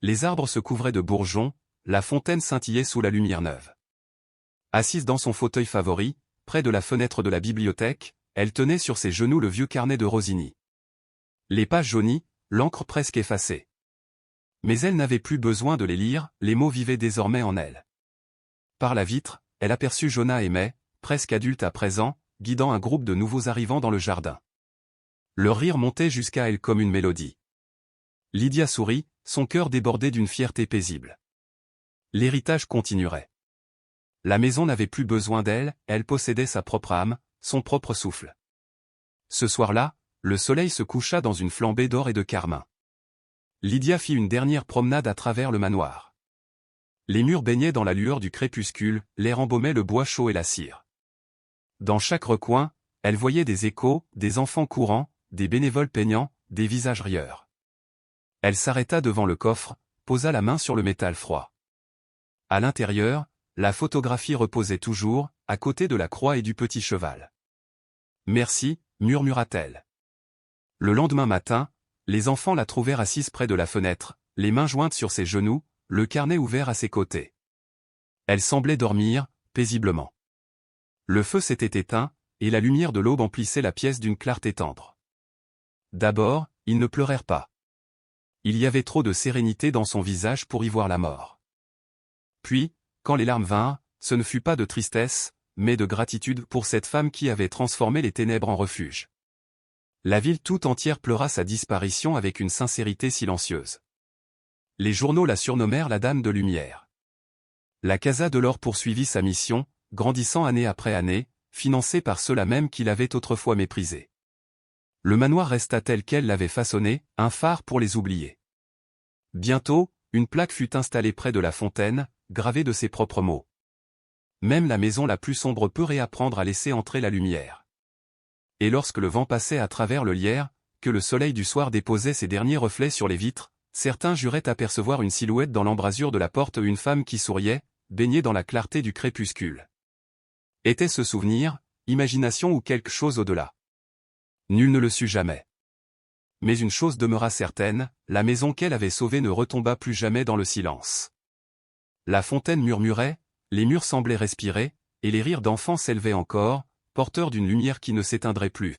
Les arbres se couvraient de bourgeons, la fontaine scintillait sous la lumière neuve. Assise dans son fauteuil favori, près de la fenêtre de la bibliothèque, elle tenait sur ses genoux le vieux carnet de Rosigny. Les pages jaunies, l'encre presque effacée. Mais elle n'avait plus besoin de les lire, les mots vivaient désormais en elle. Par la vitre, elle aperçut Jonah et May, presque adulte à présent, guidant un groupe de nouveaux arrivants dans le jardin. Leur rire montait jusqu'à elle comme une mélodie. Lydia sourit, son cœur débordé d'une fierté paisible. L'héritage continuerait. La maison n'avait plus besoin d'elle, elle possédait sa propre âme, son propre souffle. Ce soir-là, le soleil se coucha dans une flambée d'or et de carmin. Lydia fit une dernière promenade à travers le manoir. Les murs baignaient dans la lueur du crépuscule, l'air embaumait le bois chaud et la cire. Dans chaque recoin, elle voyait des échos, des enfants courant, des bénévoles peignants, des visages rieurs. Elle s'arrêta devant le coffre, posa la main sur le métal froid. À l'intérieur, la photographie reposait toujours, à côté de la croix et du petit cheval. « Merci », murmura-t-elle. Le lendemain matin, les enfants la trouvèrent assise près de la fenêtre, les mains jointes sur ses genoux, le carnet ouvert à ses côtés. Elle semblait dormir, paisiblement. Le feu s'était éteint, et la lumière de l'aube emplissait la pièce d'une clarté tendre. D'abord, ils ne pleurèrent pas. Il y avait trop de sérénité dans son visage pour y voir la mort. Puis, quand les larmes vinrent, ce ne fut pas de tristesse, mais de gratitude pour cette femme qui avait transformé les ténèbres en refuge. La ville tout entière pleura sa disparition avec une sincérité silencieuse. Les journaux la surnommèrent la Dame de Lumière. La Casa de l'Or poursuivit sa mission, grandissant année après année, financée par ceux-là même qui l'avaient autrefois méprisée. Le manoir resta tel qu'elle l'avait façonné, un phare pour les oubliés. Bientôt, une plaque fut installée près de la fontaine, gravée de ses propres mots. Même la maison la plus sombre peut réapprendre à laisser entrer la lumière. Et lorsque le vent passait à travers le lierre, que le soleil du soir déposait ses derniers reflets sur les vitres, certains juraient apercevoir une silhouette dans l'embrasure de la porte, une femme qui souriait, baignée dans la clarté du crépuscule. Était-ce souvenir, imagination ou quelque chose au-delà? Nul ne le sut jamais. Mais une chose demeura certaine, la maison qu'elle avait sauvée ne retomba plus jamais dans le silence. La fontaine murmurait, les murs semblaient respirer, et les rires d'enfants s'élevaient encore, porteurs d'une lumière qui ne s'éteindrait plus.